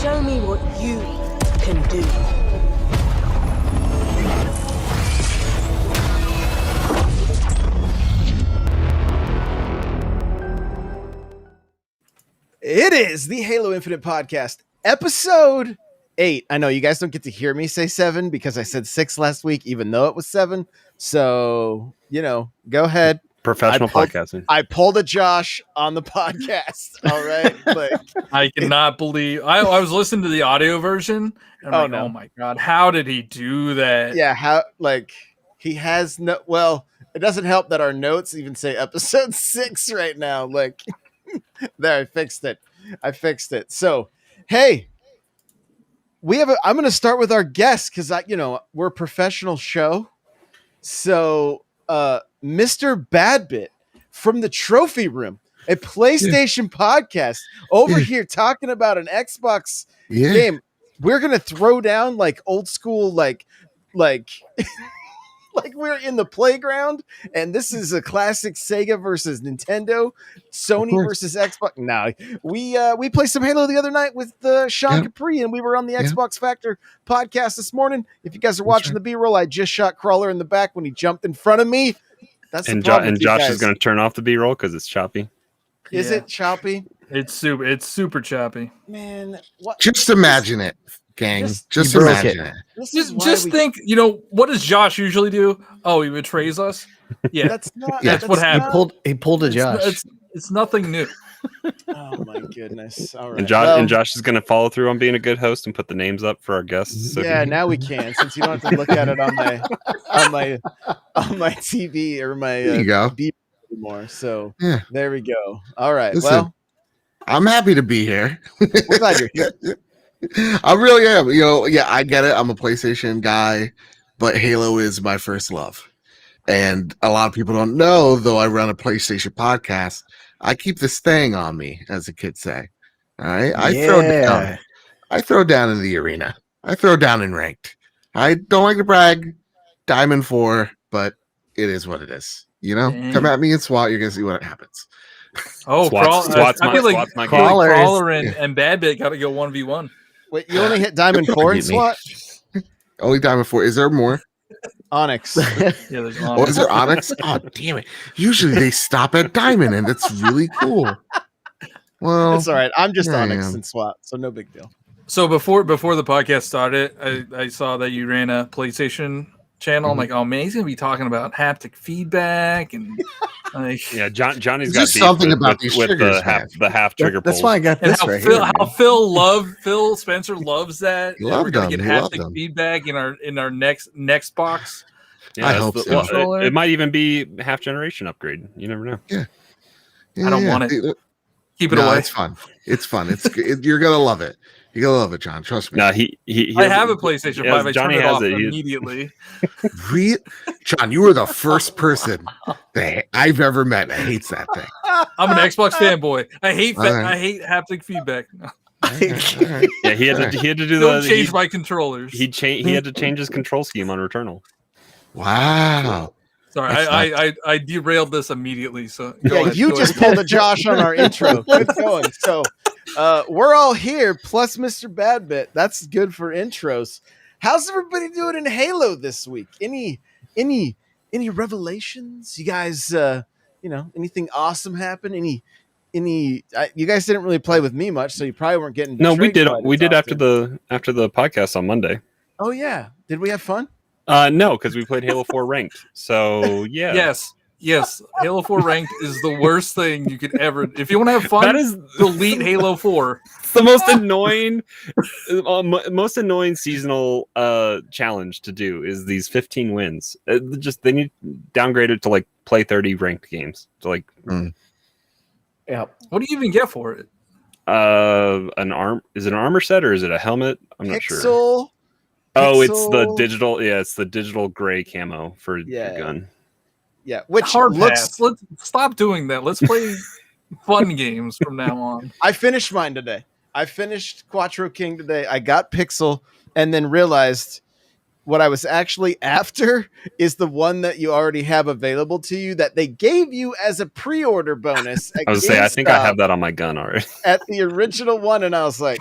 Show me what you can do. It is the Halo Infinite Podcast, episode 8. I know you guys don't get to hear me say 7 because I said 6 last week, even though it was 7. So, go ahead. Professional podcasting. I pulled a Josh on the podcast. All right. I cannot believe I was listening to the audio version. And I'm oh my God, how did he do that? Yeah. He has no, well, it doesn't help that our notes even say episode 6 right now. There, I fixed it. So, hey, I'm going to start with our guest because we're a professional show. So, Mr. Badbit from the Trophy Room, a PlayStation podcast over here talking about an Xbox game. We're going to throw down old school, like we're in the playground, and this is a classic Sega versus Nintendo, Sony versus Xbox. No, we played some Halo the other night with Sean Capri, and we were on the Xbox Factor podcast this morning. If you guys are watching the B-roll, I just shot Crawler in the back when he jumped in front of me. That's the problem. And Josh is going to turn off the B-roll because it's choppy. Is it choppy? It's super choppy. Man, what? Just imagine it. Gang, just imagine it. Just think, what does Josh usually do? Oh, he betrays us. Yeah, that's what happened. He pulled a Josh. It's nothing new. Oh my goodness! All right, and Josh is going to follow through on being a good host and put the names up for our guests. So now we can, since you don't have to look at it on my TV or my B anymore. So there we go. All right. Listen, I'm happy to be here. We're glad you're here. I really am. I get it. I'm a PlayStation guy, but Halo is my first love. And a lot of people don't know, though I run a PlayStation podcast, I keep this thing on me, as the kids say. All right. I throw down in the arena. I throw down in ranked. I don't like to brag. Diamond 4, but it is what it is. Come at me and SWAT, you're gonna see what happens. Oh, I feel like Crawler and Badbit got to go 1v1. Wait, you only hit Diamond 4 in SWAT? Only Diamond 4. Is there more? Onyx. There's Onyx. Oh, is there Onyx? Oh, damn it. Usually they stop at Diamond, and it's really cool. Well, it's all right. I'm just Onyx and SWAT, so no big deal. So before the podcast started, I saw that you ran a PlayStation channel. I'm like, oh man, he's gonna be talking about haptic feedback and Johnny's got something about these with triggers, the half trigger pulls. That's why I got this right here. How Phil Spencer loves that. We're gonna get haptic feedback in our next box. Yeah, I hope so. It might even be half generation upgrade. You never know. Yeah, I don't want it. Keep it away. It's fun. You're gonna love it. You're gonna love it, John. Trust me. No, he I have a PlayStation 5. I Johnny turned it has off it immediately. John, you were the first person that I've ever met that hates that thing. I'm an Xbox fanboy. I hate haptic feedback. All right. Yeah, he had to do Don't change my controllers. He had to change his control scheme on Returnal. Wow. Sorry, I derailed this immediately. So you just pulled a Josh on our intro. Good going. So we're all here, plus Mr. Badbit. That's good for intros. How's everybody doing in Halo this week? Any revelations? You guys, anything awesome happen? You guys didn't really play with me much, so you probably weren't getting. No, we did. We did after the podcast on Monday. Oh yeah, did we have fun? No, because we played Halo 4 ranked. So yeah. Yes. Halo 4 ranked is the worst thing you could ever. If you want to have fun, delete Halo 4. It's the most annoying seasonal challenge to do is these 15 wins. They need to downgrade it to play 30 ranked games. So Yeah. What do you even get for it? Is it an armor set or is it a helmet? I'm not sure. Oh, it's the digital. Yeah, it's the digital gray camo for your gun. Yeah, which hard pass. Let's stop doing that. Let's play fun games from now on. I finished mine today. I finished Quattro King today. I got Pixel and then realized what I was actually after is the one that you already have available to you that they gave you as a pre-order bonus. I was say, I think I have that on my gun already. At the original one, and I was like,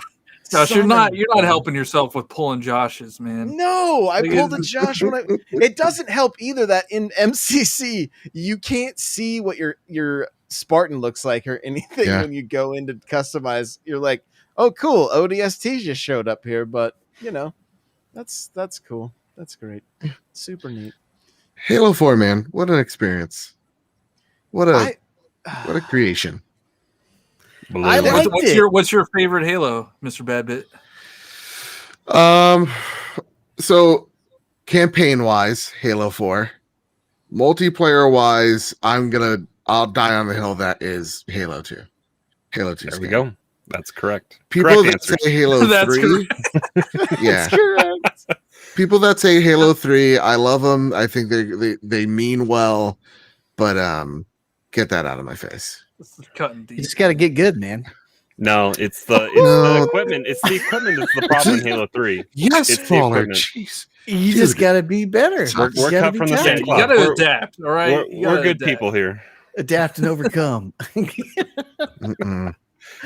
Josh, you're son not of- helping yourself with pulling Josh's, man. No, I Like, pulled a Josh when it doesn't help either that in MCC you can't see what your Spartan looks like or anything Yeah. when you go in to customize. You're like, oh cool, ODST just showed up here, but that's cool. That's great. Super neat. Halo 4, man. What an experience. What a creation. I liked it. What's your favorite Halo, Mr. Badbit? So campaign wise, Halo 4. Multiplayer wise, I'll die on the hill that is Halo 2. Halo 2. There we go. That's correct. People Correct that answers. say Halo That's 3. Yeah. That's correct. People that say Halo 3, I love them. I think they mean well, but get that out of my face. This is cutting You deep. just got to get good, man. No, it's the No. equipment. It's the equipment that's the problem in Halo 3. Yes, It's the Faller. equipment. Jeez. You Dude. just got to be better. We're- You we're gotta cut be from the talented. same You got We're- to adapt, all right? You We're gotta good adapt. people here. Adapt and overcome. Mm-mm.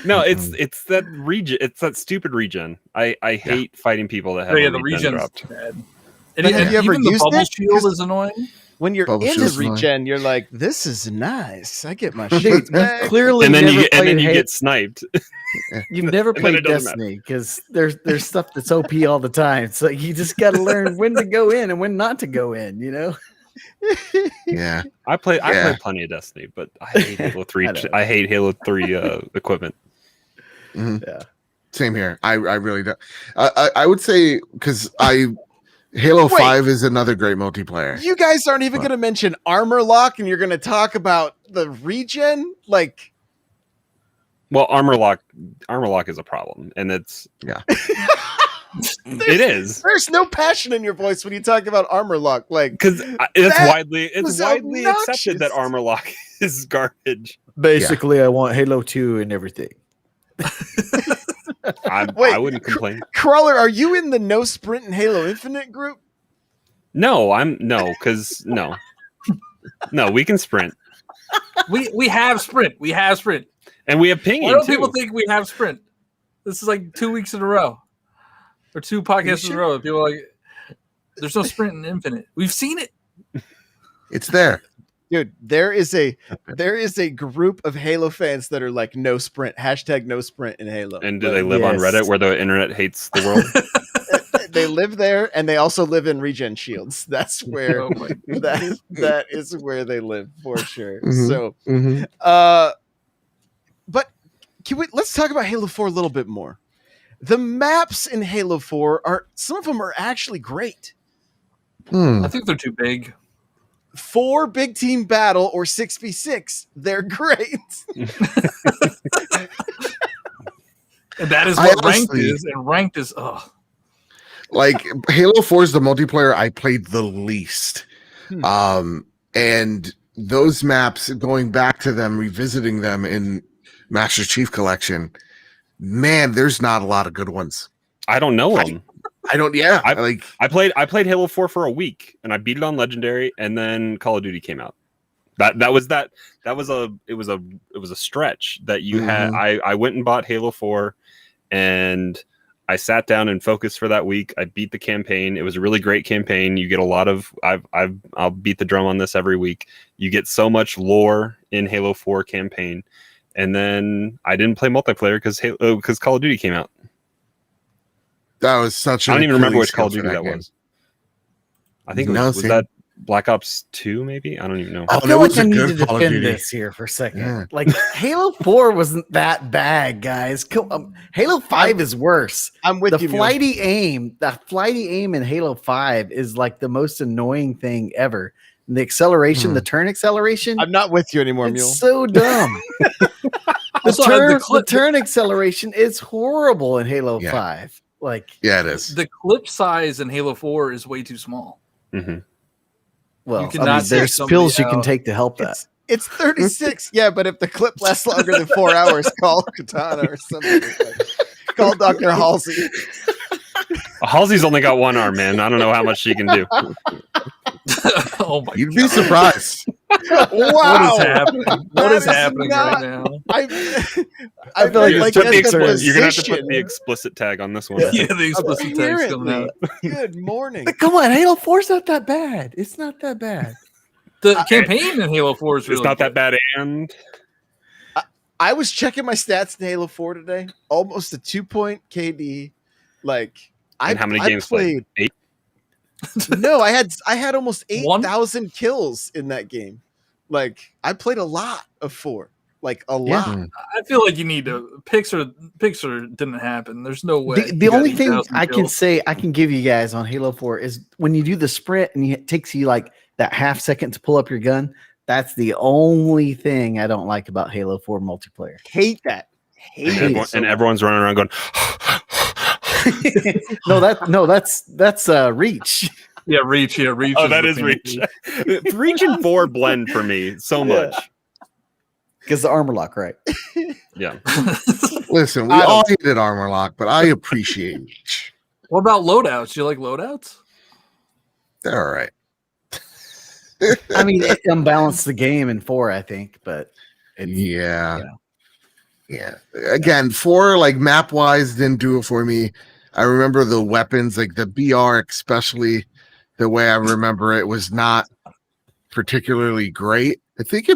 No, it's that regen. It's that stupid regen. I hate fighting people that have Yeah, a the regen regen's dropped. bad. But And have you ever even the used bubble it? shield 'Cause- is annoying. When you're Bubble in the shield's annoying. regen, you're like, this is nice. I get my Dude, shit you back. clearly And then never you played get sniped. You've never and then it played doesn't matter. Destiny because there's stuff that's OP all the time. So you just got to learn when to go in and when not to go in. You know. Yeah. I play Yeah. plenty of Destiny, but I hate Halo 3. I know. I hate Halo 3 equipment. Mhm. Yeah. Same here. I really don't. I would say because Halo Wait. 5 is another great multiplayer. You guys aren't even What? going to mention armor lock, and you're going to talk about the regen. Like, Well, armor lock is a problem, and it's it is there's no passion in your voice when you talk about armor lock. Like, because That it's was widely accepted that obnoxious. armor lock is garbage. Basically, I want Halo 2 and everything. Wait. I wouldn't complain. Crawler, are you in the no sprint and Halo Infinite group? No, because no, we can sprint, We have sprint. We have sprint. and we have Why pinging don't too. people think we have sprint? This is like 2 weeks in a row, or 2 podcasts in a row. People are like, there's no sprint in Infinite. We've seen it. It's there. Dude, there is a group of Halo fans that are like no sprint, hashtag no sprint in Halo. And do Like, they live on Yes. Reddit where the internet hates the world? they live there, and they also live in regen shields. That's where Oh my that is where they live for sure. Mhm. So, Mhm. but let's talk about Halo 4 a little bit more. The maps in Halo 4 some of them are actually great. Hmm. I think they're too big. 4 big team battle or 6v6, they're great. And that is I what ranked honestly- is. And ranked is, Like Halo 4 is the multiplayer I played the least. And those maps, going back to them, revisiting them in Master Chief Collection, man, there's not a lot of good ones. I don't know them. I don't. Yeah, I played Halo 4 for a week, and I beat it on Legendary, and then Call of Duty came out. That was a stretch that you had. I went and bought Halo 4, and I sat down and focused for that week. I beat the campaign. It was a really great campaign. You get a lot of I'll beat the drum on this every week. You get so much lore in Halo 4 campaign, and then I didn't play multiplayer because Call of Duty came out. that was such. I don't even remember Achilles which Call of heel Duty for that game. was. I think it No, was same. that Black Ops 2, maybe? I don't even know. I Oh, feel that like was I a need good to Call of defend Duty. this here for a second. Yeah. Like Halo 4 wasn't that bad, guys. Halo 5 is worse. I'm with The you. Mule. flighty aim in Halo 5 is like the most annoying thing ever. And the acceleration, the turn acceleration, I'm not with you anymore, Mule. it's so dumb. Also, the turn acceleration is horrible in Halo Yeah. 5. Like, Yeah, it is. the clip size in Halo 4 is way too small. hmm well, You cannot there's take pills you somebody can out. take to help that. It's 36. Yeah, but if the clip lasts longer than 4 hours, call Katana or something. Call Dr. Halsey. Halsey's only got one arm, man. I don't know how much she can do. Oh my You'd be god. surprised. What is Wow. happening? What That is is happening not- right now? I feel like like Put the that's a you're gonna have to put the position. explicit tag on this one. Yeah, the explicit text coming Apparently. out. Good morning. But come on, Halo 4's not that bad. It's not that bad. The campaign in Halo 4 is really It's not that good. bad, and I was checking my stats in Halo 4 today. Almost a 2-point KD. Like and how many I games played? 8. No, I had almost One? 8,000 kills in that game. Like I played a lot of 4. Like a Yeah. lot. I feel like you need to. Pixar didn't happen. There's no way. The you got only thing 8,000 I can kills. say I can give you guys on Halo 4 is when you do the sprint and it takes you like that half second to pull up your gun. That's the only thing I don't like about Halo 4 multiplayer. Hate that. Hate it. And everyone's running around going, that's Reach. Yeah, Reach. Yeah, Reach. "Oh, that is the Reach." thing. Reach and 4 blend for me so much. Because the armor lock, right? Yeah. Listen, we I don't- all hated Armor Lock, but I appreciate Reach. What about loadouts? You like loadouts? They're all right. I mean, it unbalanced the game in 4, I think, but Yeah. Again, 4 like map wise didn't do it for me. I remember the weapons, like the BR, especially the way I remember it was not particularly great. I think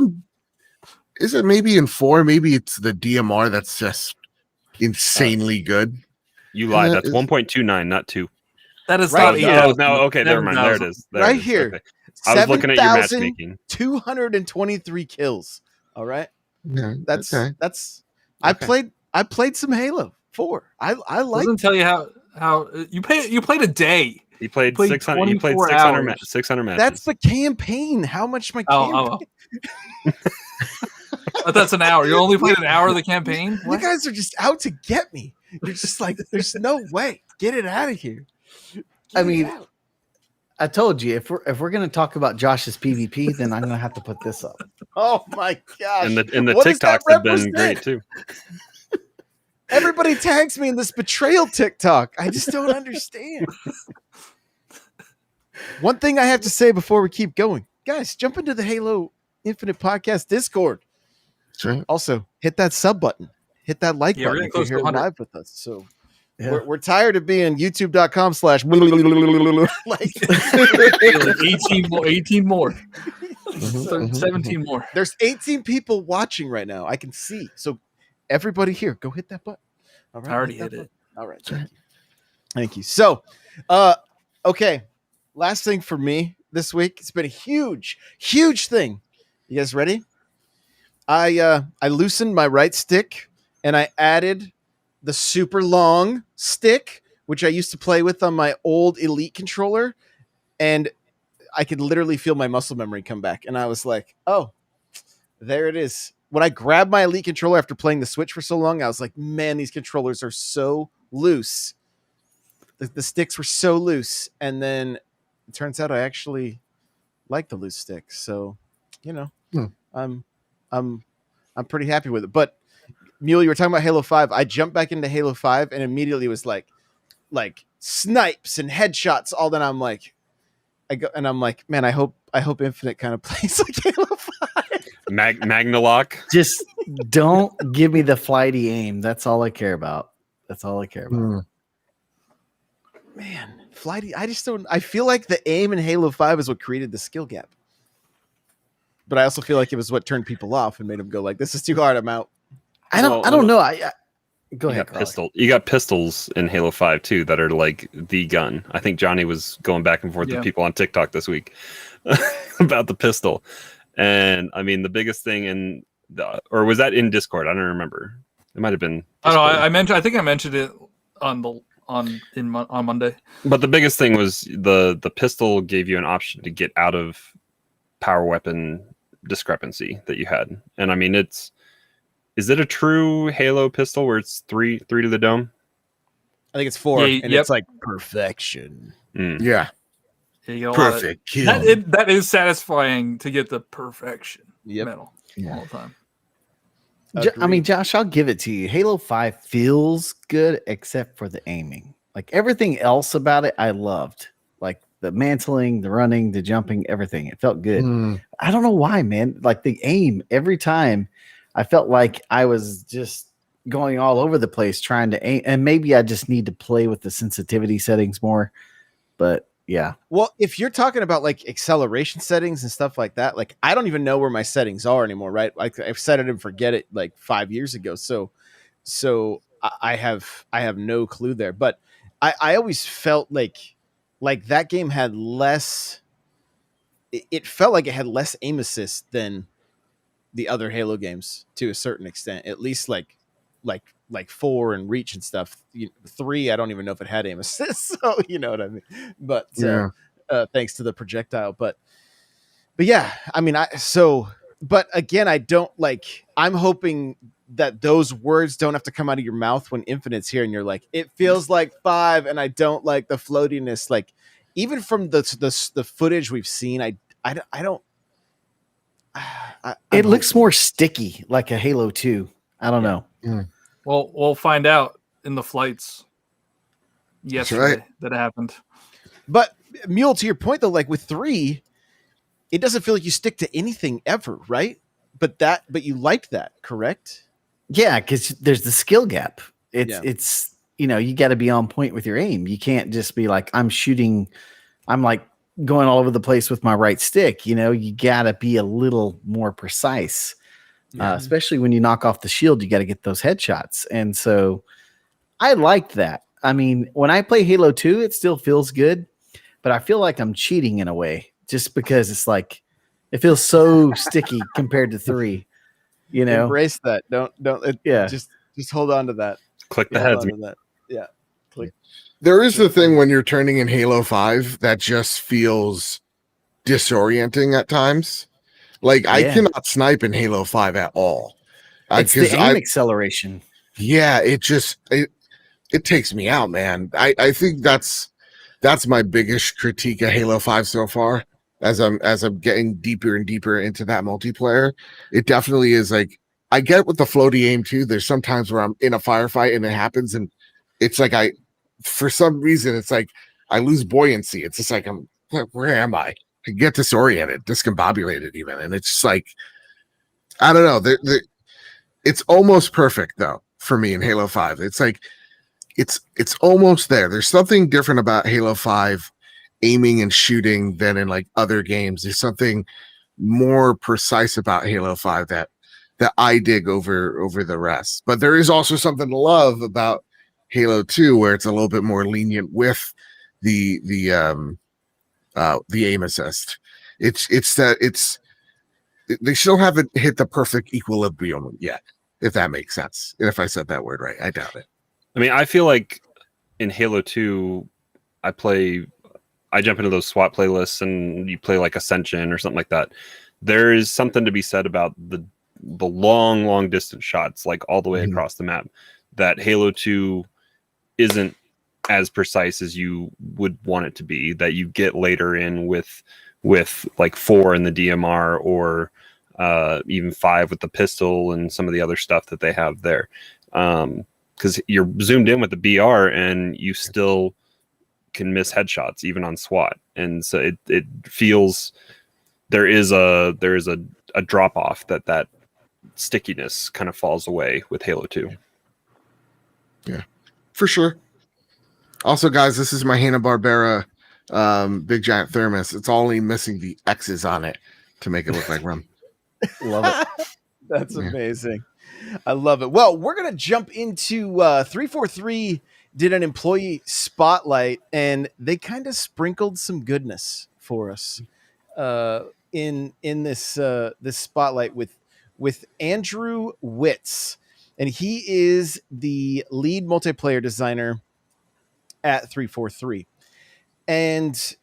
is it maybe in 4? Maybe it's the DMR that's just insanely good. You lied. Yeah, That's 1.29, not 2. That is Right, not yeah. Oh, no. Okay, never mind. There it is. There Right it is. here. Okay. I was looking at your matchmaking. 7,223 kills. All right. Yeah, That's okay. I Okay. played some Halo 4. I like Doesn't tell you how you played a day. He played Played 600. He played 24 600, hours. 600 matches. that's the campaign. How much my campaign? Oh. But that's an hour. You only played an hour of the campaign. You What? guys are just out to get me. You're just like, there's no way. Get it out of here. I Get it mean, out. I told you if we're gonna talk about Josh's PvP, then I'm gonna have to put this up. Oh my gosh. and the What does that TikToks have been represent? great too. Everybody tags me in this betrayal TikTok. I just don't understand. One thing I have to say before we keep going, guys, jump into the Halo Infinite Podcast Discord. Sure. Also, hit that sub button, hit that like Yeah, we're button getting if you're close here to 100. live with us. So Yeah. we're tired of being youtube.com/ like 18 more. Mhm. 17 more. there's 18 people watching right now. I can see. So everybody here, go hit that button. All right. I already that hit it. button. All right. Thank you. So, okay. Last thing for me this week. It's been a huge thing. You guys ready? I loosened my right stick and I added the super long stick, which I used to play with on my old Elite controller, and I could literally feel my muscle memory come back. And I was like, oh, there it is. When I grabbed my Elite controller after playing the Switch for so long, I was like, man, these controllers are so loose. The sticks were so loose. And then it turns out I actually like the loose sticks. So, you know, I'm pretty happy with it. But Mule, you were talking about Halo 5. I jumped back into Halo 5 and immediately was like snipes and headshots. All that I'm like, man, I hope Infinite kind of plays like Halo 5. Magnalock. Just don't give me the flighty aim. That's all I care about. That's all I care about. Mm. Man, flighty. I just don't. I feel like the aim in Halo 5 is what created the skill gap. But I also feel like it was what turned people off and made them go like, "This is too hard. I'm out." I don't know. I go ahead. You got pistols in Halo 5 too that are like the gun. I think Johnny was going back and forth with people on TikTok this week about the pistol. And I mean, the biggest thing or was that in Discord? I don't remember. It might have been. I don't know. Discord. I think I mentioned it on Monday. But the biggest thing was the pistol gave you an option to get out of power weapon discrepancy that you had. And I mean, is it a true Halo pistol where it's three to the dome? I think it's 4, Yeah, and it's like perfection. Mm. Yeah. you get Perfect kill. That is satisfying to get the perfection medal all the time. I mean, Josh, I'll give it to you. Halo 5 feels good except for the aiming. Like everything else about it, I loved. Like the mantling, the running, the jumping, everything. It felt good. Mm, I don't know why, man. Like the aim every time, I felt like I was just going all over the place trying to aim. And maybe I just need to play with the sensitivity settings more. But yeah, Well, if you're talking about like acceleration settings and stuff like that, like I don't even know where my settings are anymore, right? Like I've set it and forget it like 5 years ago. So I have no clue there. But I always felt like that game had less. It felt like it had less aim assist than the other Halo games to a certain extent. At least like 4 and Reach and stuff. 3, I don't even know if it had aim assist. So you know what I mean. But yeah. thanks to the projectile. But yeah, I mean, but again, I don't like. I'm hoping that those words don't have to come out of your mouth when Infinite's here, and you're like, it feels like 5, and I don't like the floatiness. Like even from the footage we've seen, I don't. it looks more sticky, like a Halo 2. I don't know. Well, we'll find out in the flights yesterday that it happened. But Mule, to your point though, like with 3, it doesn't feel like you stick to anything ever, right? But you like that, correct? Yeah, because there's the skill gap. Yeah. It's you got to be on point with your aim. You can't just be like I'm like going all over the place with my right stick. You got to be a little more precise, especially when you knock off the shield. You got to get those headshots, and so I liked that. I mean, when I play Halo 2, it still feels good, but I feel like I'm cheating in a way just because it's like it feels so sticky compared to 3. Embrace that. Don't Yeah. Just hold on to that. Click the Hold heads. on to that. Yeah. Click. There is the thing when you're turning in Halo 5 that just feels disorienting at times. Like I cannot snipe in Halo 5 at all. It's the aim acceleration. Yeah, it takes me out, man. I think that's my biggest critique of Halo 5 so far. As I'm getting deeper and deeper into that multiplayer, it definitely is like I get with the floaty aim too. There's sometimes where I'm in a firefight and it happens, and it's like for some reason, it's like I lose buoyancy. It's just like where am I? I get disoriented, discombobulated even, and it's just like I don't know. It's almost perfect though for me in Halo 5. It's like it's almost there. There's something different about Halo 5 aiming and shooting than in like other games. There's something more precise about Halo 5 that I dig over the rest. But there is also something to love about Halo 2 where it's a little bit more lenient with the aim assist. They still haven't hit the perfect equilibrium yet, if that makes sense. And if I said that word right, I doubt it. I mean, I feel like in Halo 2, I jump into those SWAT playlists and you play like Ascension or something like that. There is something to be said about the long distance shots, like all the way across the map, that Halo 2 isn't as precise as you would want it to be, that you get later in with like 4 in the DMR or even 5 with the pistol and some of the other stuff that they have there. Because you're zoomed in with the BR and you still can miss headshots even on SWAT, and so it feels there is a drop off that stickiness kind of falls away with Halo 2. Yeah, for sure. Also, guys, this is my Hanna-Barbera big giant thermos. It's only missing the X's on it to make it look like rum. Love it. That's amazing. I love it. Well, we're gonna jump into 343 did an employee spotlight, and they kind of sprinkled some goodness for us in this this spotlight with Andrew Witz, and he is the lead multiplayer designer at 343. And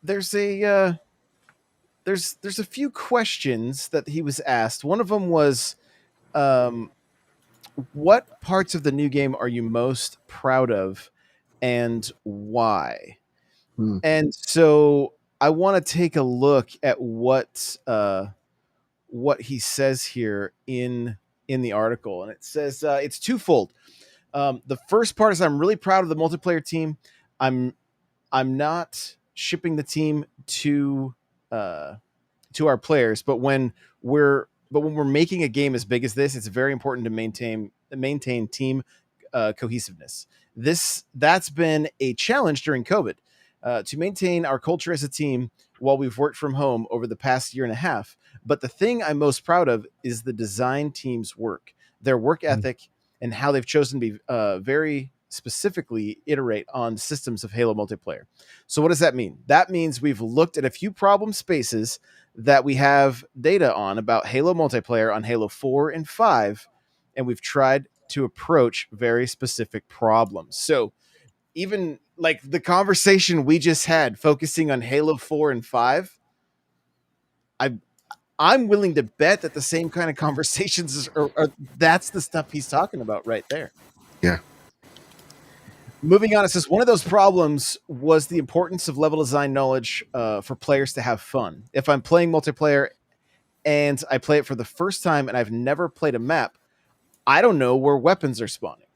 there's a few questions that he was asked. One of them was, what parts of the new game are you most proud of and why? And so I want to take a look at what he says here in the article. And it says it's twofold. The first part is I'm really proud of the multiplayer team. I'm not shipping the team to our players, but when we're making a game as big as this, it's very important to maintain team cohesiveness. That's been a challenge during COVID, to maintain our culture as a team while we've worked from home over the past year and a half. But the thing I'm most proud of is the design team's work, their work ethic, and how they've chosen to be very specifically iterate on systems of Halo multiplayer. So what does that mean? That means we've looked at a few problem spaces that we have data on about Halo multiplayer on Halo 4 and 5, and we've tried to approach very specific problems. So even like the conversation we just had focusing on Halo 4 and 5, I'm willing to bet that the same kind of conversations are that's the stuff he's talking about right there. Yeah. Moving on, it says one of those problems was the importance of level design knowledge for players to have fun. If I'm playing multiplayer and I play it for the first time and I've never played a map, I don't know where weapons are spawning.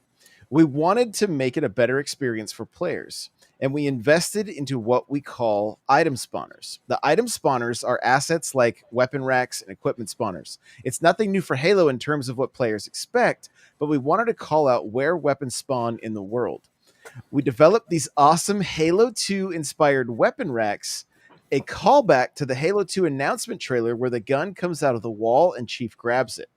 We wanted to make it a better experience for players, and we invested into what we call item spawners. The item spawners are assets like weapon racks and equipment spawners. It's nothing new for Halo in terms of what players expect, but we wanted to call out where weapons spawn in the world. We developed these awesome Halo 2 inspired weapon racks, a callback to the Halo 2 announcement trailer where the gun comes out of the wall and Chief grabs it.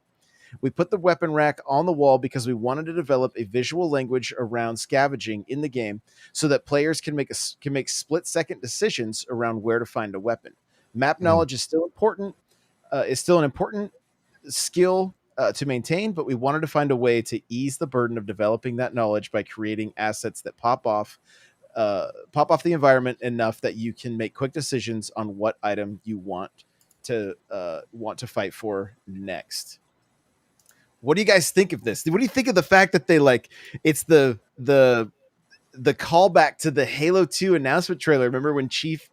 We put the weapon rack on the wall because we wanted to develop a visual language around scavenging in the game so that players can make split-second decisions around where to find a weapon. Map knowledge is still important, an important skill to maintain, but we wanted to find a way to ease the burden of developing that knowledge by creating assets that pop off the environment enough that you can make quick decisions on what item you want to fight for next. What do you guys think of this? What do you think of the fact that they it's the callback to the Halo 2 announcement trailer? Remember when Chief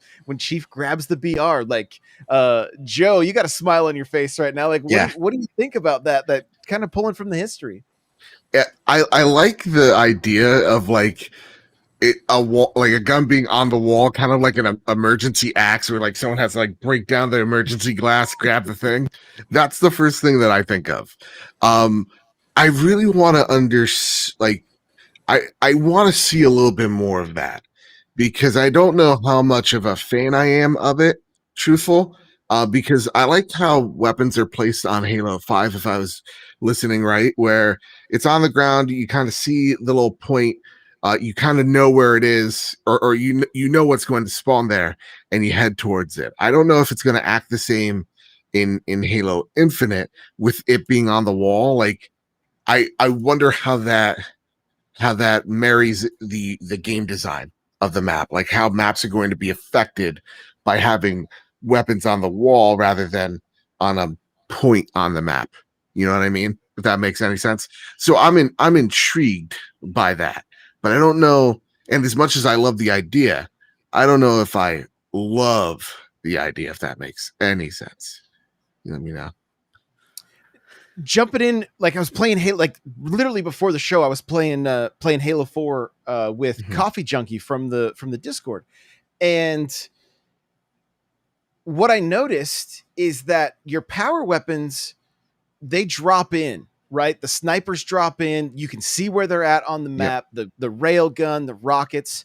grabs the BR? Joe, you got a smile on your face right now. What do you think about that? That kind of pulling from the history. Yeah, I like the idea of a gun being on the wall, kind of like an emergency axe where someone has to break down the emergency glass, grab the thing. That's the first thing that I think of. I really want to I want to see a little bit more of that, because I don't know how much of a fan I am of it, truthful, because I like how weapons are placed on Halo 5, if I was listening right, where it's on the ground, you kind of see the little point, you kind of know where it is, or you know what's going to spawn there, and you head towards it. I don't know if it's going to act the same in Halo Infinite with it being on the wall. I wonder how that marries the game design of the map, how maps are going to be affected by having weapons on the wall rather than on a point on the map. You know what I mean? If that makes any sense. So I'm intrigued by that. But I don't know, and as much as I love the idea, I don't know if I love the idea, if that makes any sense. You let me know. Jumping in, I was playing Halo, literally before the show, I was playing Halo 4 with Coffee Junkie from the Discord. And what I noticed is that your power weapons, they drop in. Right, the snipers drop in. You can see where they're at on the map. Yep. The railgun, the rockets,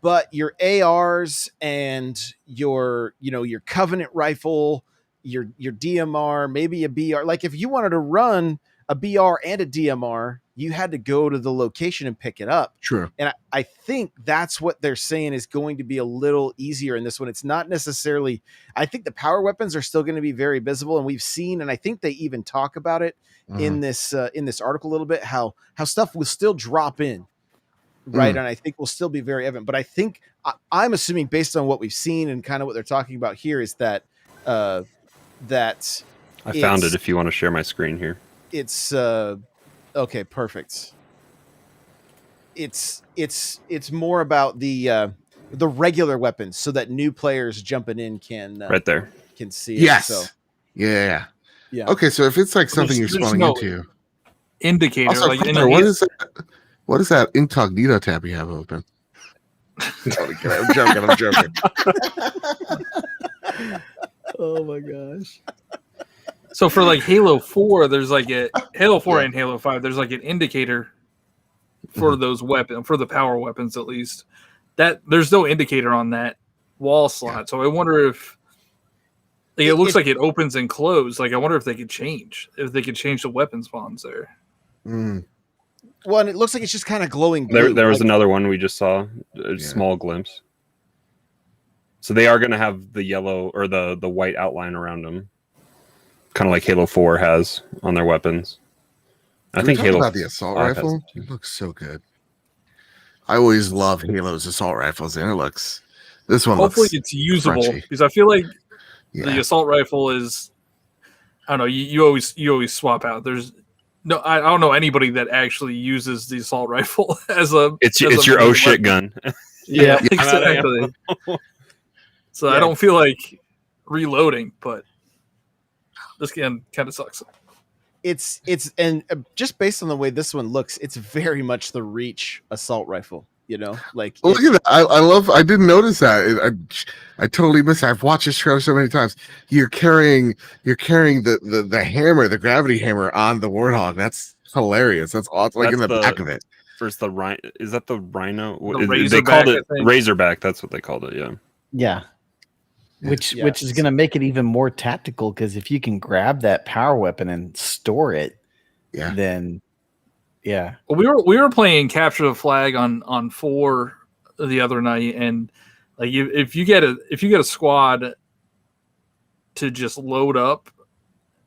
but your ARs and your Covenant rifle, your DMR, maybe a BR. If you wanted to run a BR and a DMR, you had to go to the location and pick it up. Sure. And I think that's what they're saying is going to be a little easier in this one. It's not necessarily, I think the power weapons are still going to be very visible, and we've seen, and I think they even talk about it in this article a little bit, how stuff will still drop in. Right. And I think will still be very evident, but I think I'm assuming based on what we've seen and kind of what they're talking about here is that, I found it if you want to share my screen here. It's, okay, perfect. It's more about the regular weapons, so that new players jumping in can right there can see. Yes. It, so. Yeah. Okay, so if it's something you're spawning into, indicator. Also, what is that incognito tab you have open? I'm joking. Oh my gosh. So for like Halo 4, there's like a Halo 4 Yeah. and Halo 5, there's like an indicator for those weapons, for the power weapons at least. That there's no indicator on that wall slot. So I wonder if like, it looks like it opens and closes. Like I wonder if they could change the weapon spawns there. Mm. Well, and it looks like it's just kind of glowing blue. There was like, another one we just saw, a small glimpse. So they are going to have the yellow or the white outline around them, kind of like Halo 4 has on their weapons. I think Halo about the assault 5 has rifle. it too. It looks so good. I always love Halo's assault rifles, and this one Hopefully looks it's usable crunchy. because I feel like Yeah. the assault rifle is, I don't know, you always swap out. There's no, I don't know anybody that actually uses the assault rifle as a. It's as a your main oh shit weapon. gun. Yeah, I'm out of exactly. So Yeah. I don't feel like reloading, but this game kind of sucks. it's and just based on the way this one looks, it's very much the Reach assault rifle. You know, like Look at that! I didn't notice that. I totally missed it. I've watched this trailer so many times. You're carrying the hammer, the gravity hammer on the Warthog. That's hilarious. That's awesome. Like That's in the back of it. First, the Rhino. Is that the Rhino? The They Razorback, called it I think. Razorback. That's what they called it. Yeah. Yeah. Which is Yes. going to make it even more tactical because if you can grab that power weapon and store it, Yeah. then yeah. Well, we were playing Capture the Flag on 4 the other night, and like if you get a squad to just load up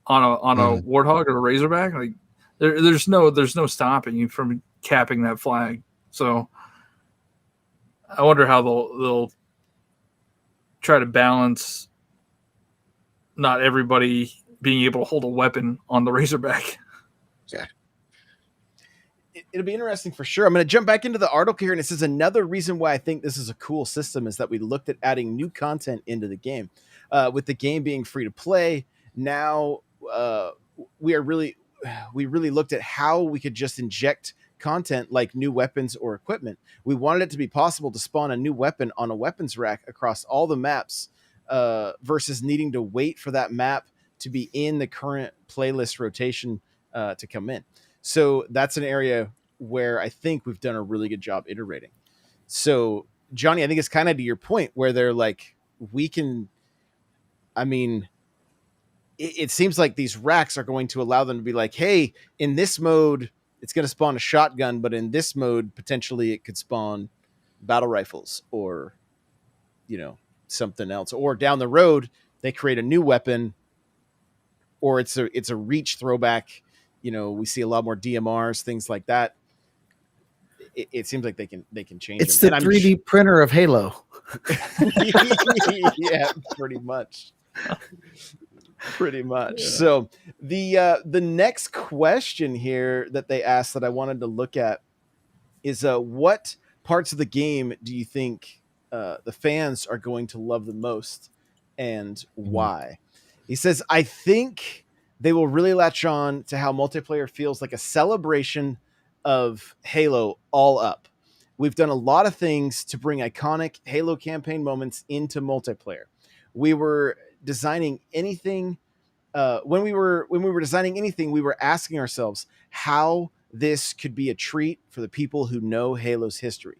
on a Warthog or a Razorback, like there's no stopping you from capping that flag. So I wonder how they'll try to balance not everybody being able to hold a weapon on the Razorback. It'll be interesting for sure. I'm going to jump back into the article here, and it says another reason why I think this is a cool system is that we looked at adding new content into the game. With the game being free to play, now we really looked at how we could just inject content like new weapons or equipment. We wanted it to be possible to spawn a new weapon on a weapons rack across all the maps versus needing to wait for that map to be in the current playlist rotation to come in. So that's an area where I think we've done a really good job iterating. So Johnny, I think it's kind of to your point where they're like, it seems like these racks are going to allow them to be like, hey, in this mode, it's going to spawn a shotgun, but in this mode, potentially it could spawn battle rifles or, something else. Or down the road, they create a new weapon, or it's a Reach throwback. We see a lot more DMRs, things like that. It seems like they can change. It's them. the 3D printer of Halo. Yeah, pretty much. Yeah. So the next question here that they asked that I wanted to look at is what parts of the game do you think the fans are going to love the most and why? He says, I think they will really latch on to how multiplayer feels like a celebration of Halo all up. We've done a lot of things to bring iconic Halo campaign moments into multiplayer. We were designing anything. When we were designing anything, we were asking ourselves how this could be a treat for the people who know Halo's history.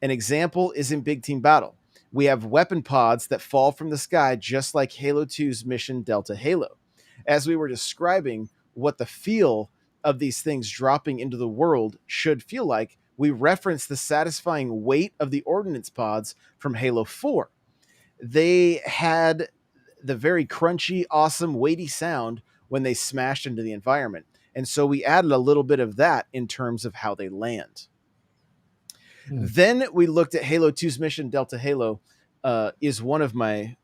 An example is in Big Team Battle. We have weapon pods that fall from the sky, just like Halo 2's mission Delta Halo. As we were describing what the feel of these things dropping into the world should feel like, we referenced the satisfying weight of the ordnance pods from Halo 4. They had the very crunchy, awesome, weighty sound when they smashed into the environment. And so we added a little bit of that in terms of how they land. Then we looked at Halo 2's mission, Delta Halo, is one of my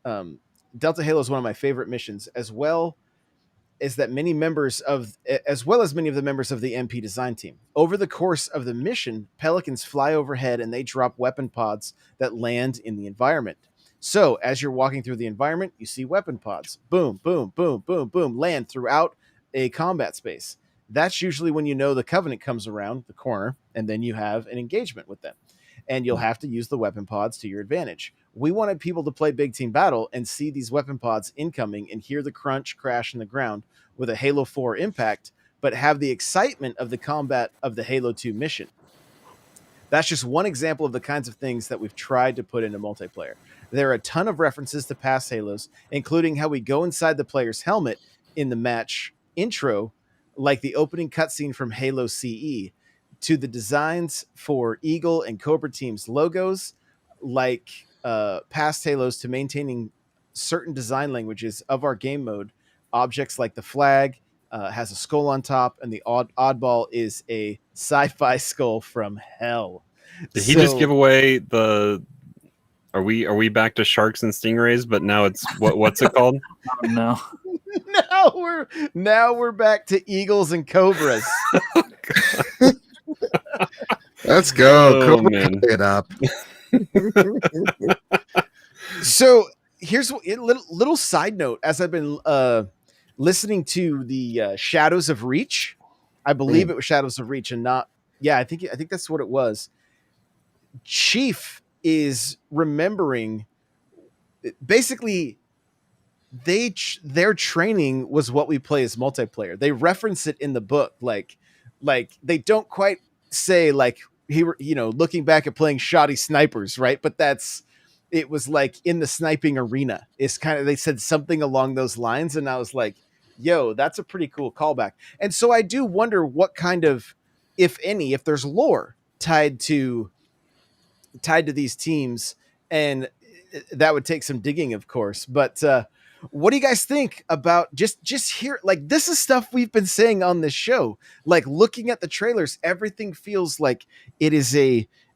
favorite missions, as well as many of the members of the MP design team. Over the course of the mission, Pelicans fly overhead and they drop weapon pods that land in the environment. So as you're walking through the environment, you see weapon pods. Boom, boom, boom, boom, boom, land throughout a combat space. That's usually when the Covenant comes around the corner, and then you have an engagement with them. and you'll have to use the weapon pods to your advantage. We wanted people to play Big Team Battle and see these weapon pods incoming and hear the crunch crash in the ground with a Halo 4 impact, but have the excitement of the combat of the Halo 2 mission. That's just one example of the kinds of things that we've tried to put into multiplayer. There are a ton of references to past Halos, including how we go inside the player's helmet in the match intro, like the opening cutscene from Halo CE, to the designs for Eagle and Cobra Team's logos, like past Halos, to maintaining certain design languages of our game mode. Objects like the flag has a skull on top, and the oddball is a sci-fi skull from hell. Did he just give away the? Are we back to sharks and stingrays? But now it's what's it called? No. Now we're back to eagles and cobras. Let's go. Oh, Cobra man. it up. So here's a little side note. As I've been listening to the Shadows of Reach, I believe it was Shadows of Reach, and not. Yeah, I think that's what it was. Chief is remembering basically their training was what we play as multiplayer. They reference it in the book, like they don't quite say like looking back at playing shoddy snipers, right? But it was like in the sniping arena. It's kind of, they said something along those lines, and I was like, yo, that's a pretty cool callback. And so I do wonder what kind of, if any, if there's lore tied to these teams, and that would take some digging, of course. But what do you guys think about just here? Like, this is stuff we've been saying on this show. Like, looking at the trailers, everything feels like it is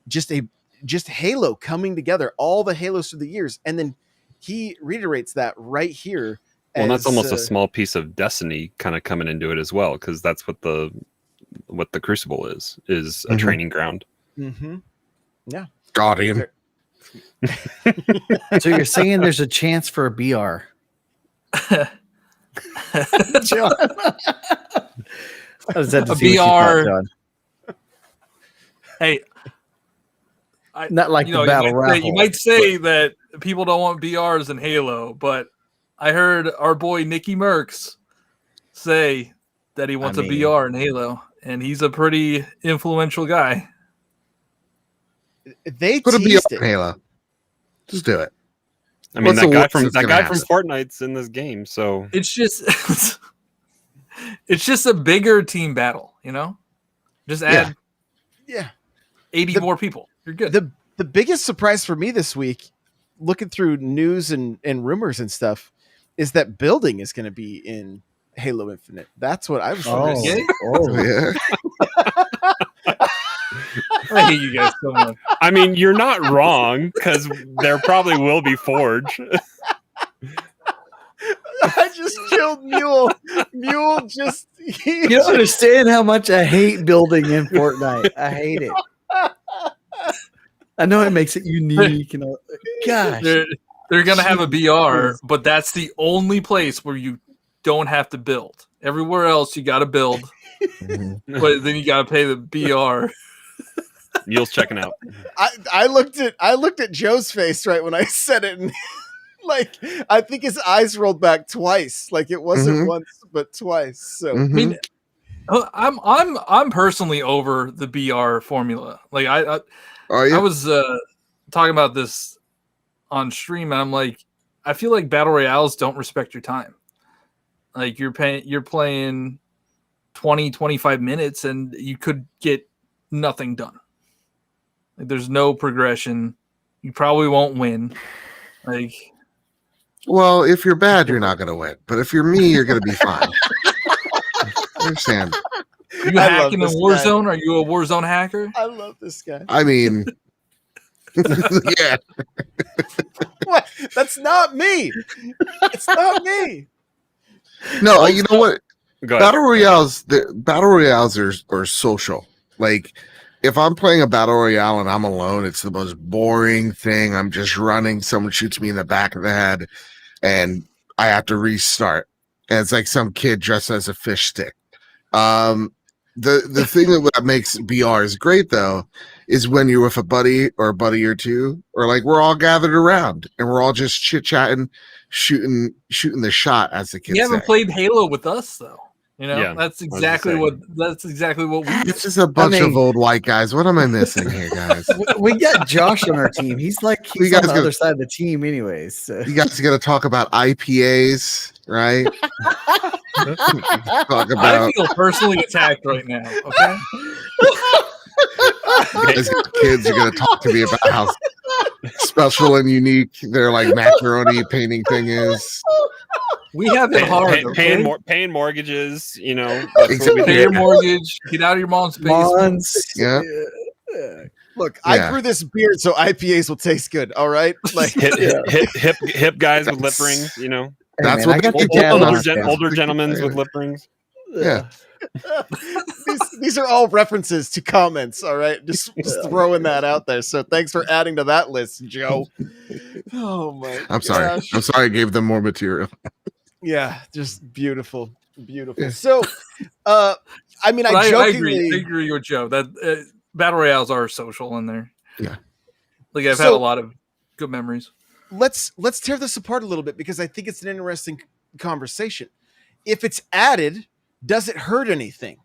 just Halo coming together, all the Halos through the years, and then he reiterates that right here. Well, that's almost a small piece of Destiny kind of coming into it as well, because that's what the Crucible is a training ground. Mm-hmm. Yeah. Got him. So you're saying there's a chance for a BR? John. I was had to A see what you BR. thought, John. Hey, Not like the battle raffle. You might say that people don't want BRs in Halo, but I heard our boy Nicky Merckx say that he wants a BR in Halo, and he's a pretty influential guy. They Put a BR teased in it. Halo. Just do it. I mean, What's that the guy worst from that's gonna happen? Fortnite's in this game, so It's just it's just a bigger team battle, you know? Just add Yeah. 80 more people. You're good. The biggest surprise for me this week, looking through news and rumors and stuff, is that building is going to be in Halo Infinite. That's what I was wondering. Yeah. I hate you guys so much. I mean, you're not wrong, because there probably will be Forge. I just killed Mule. Mule just... You don't understand how much I hate building in Fortnite. I hate it. I know it makes it unique. And all. Gosh. They're going to have a BR, but that's the only place where you don't have to build. Everywhere else, you got to build. But then you got to pay the BR. Mule's checking out. I looked at Joe's face right when I said it, and like I think his eyes rolled back twice. Like it wasn't once but twice. So I mean, I'm personally over the BR formula. Like I was talking about this on stream, and I'm like, I feel like battle royales don't respect your time. Like you're playing 20, 25 minutes, and you could get nothing done. Like there's no progression. You probably won't win. Like, well, if you're bad, you're not going to win. But if you're me, you're going to be fine. I understand. Are you hacking in Warzone? Are you a Warzone hacker? I love this guy. I mean, yeah. What? That's not me. It's not me. No, you know what? Go ahead. Battle royales are social. Like, if I'm playing a battle royale and I'm alone, it's the most boring thing. I'm just running. Someone shoots me in the back of the head, and I have to restart. And it's like some kid dressed as a fish stick. The thing that makes BRs great, though, is when you're with a buddy or a buddy or two, or like we're all gathered around and we're all just chit chatting, shooting the shot, as the kids You haven't say. played Halo with us though. You know, Yeah, that's I was exactly just what we do. It's just a bunch mean- of old white guys. What am I missing here, guys? We got Josh on our team. He's like We he's on guys the go- other side of the team, anyways. So. You guys got to talk about IPAs, right? Talk I about feel personally attacked right now. Okay, these kids are going to talk to me about how special and unique their like macaroni painting thing is. we have it hard. Okay? Paying mortgages, you know. That's what we Pay do. your mortgage. Get out of your mom's basement. Mons, Yeah. Look, I Yeah. grew this beard so IPAs will taste good. All right, like hip guys with lip rings, you know. Hey, That's man, what I got they the keep dad telling on us. staff. Older gentlemen with lip rings. Yeah. these are all references to comments. All right, just throwing that out there. So thanks for adding to that list, Joe. Oh my! I'm sorry. gosh. I'm sorry I gave them more material. Yeah, just beautiful. Yeah. So, I mean, But I I jokingly. agree with Joe that battle royales are social in there. Yeah. Like I've had So- a lot of good memories. Let's tear this apart a little bit because I think it's an interesting conversation. If it's added, does it hurt anything?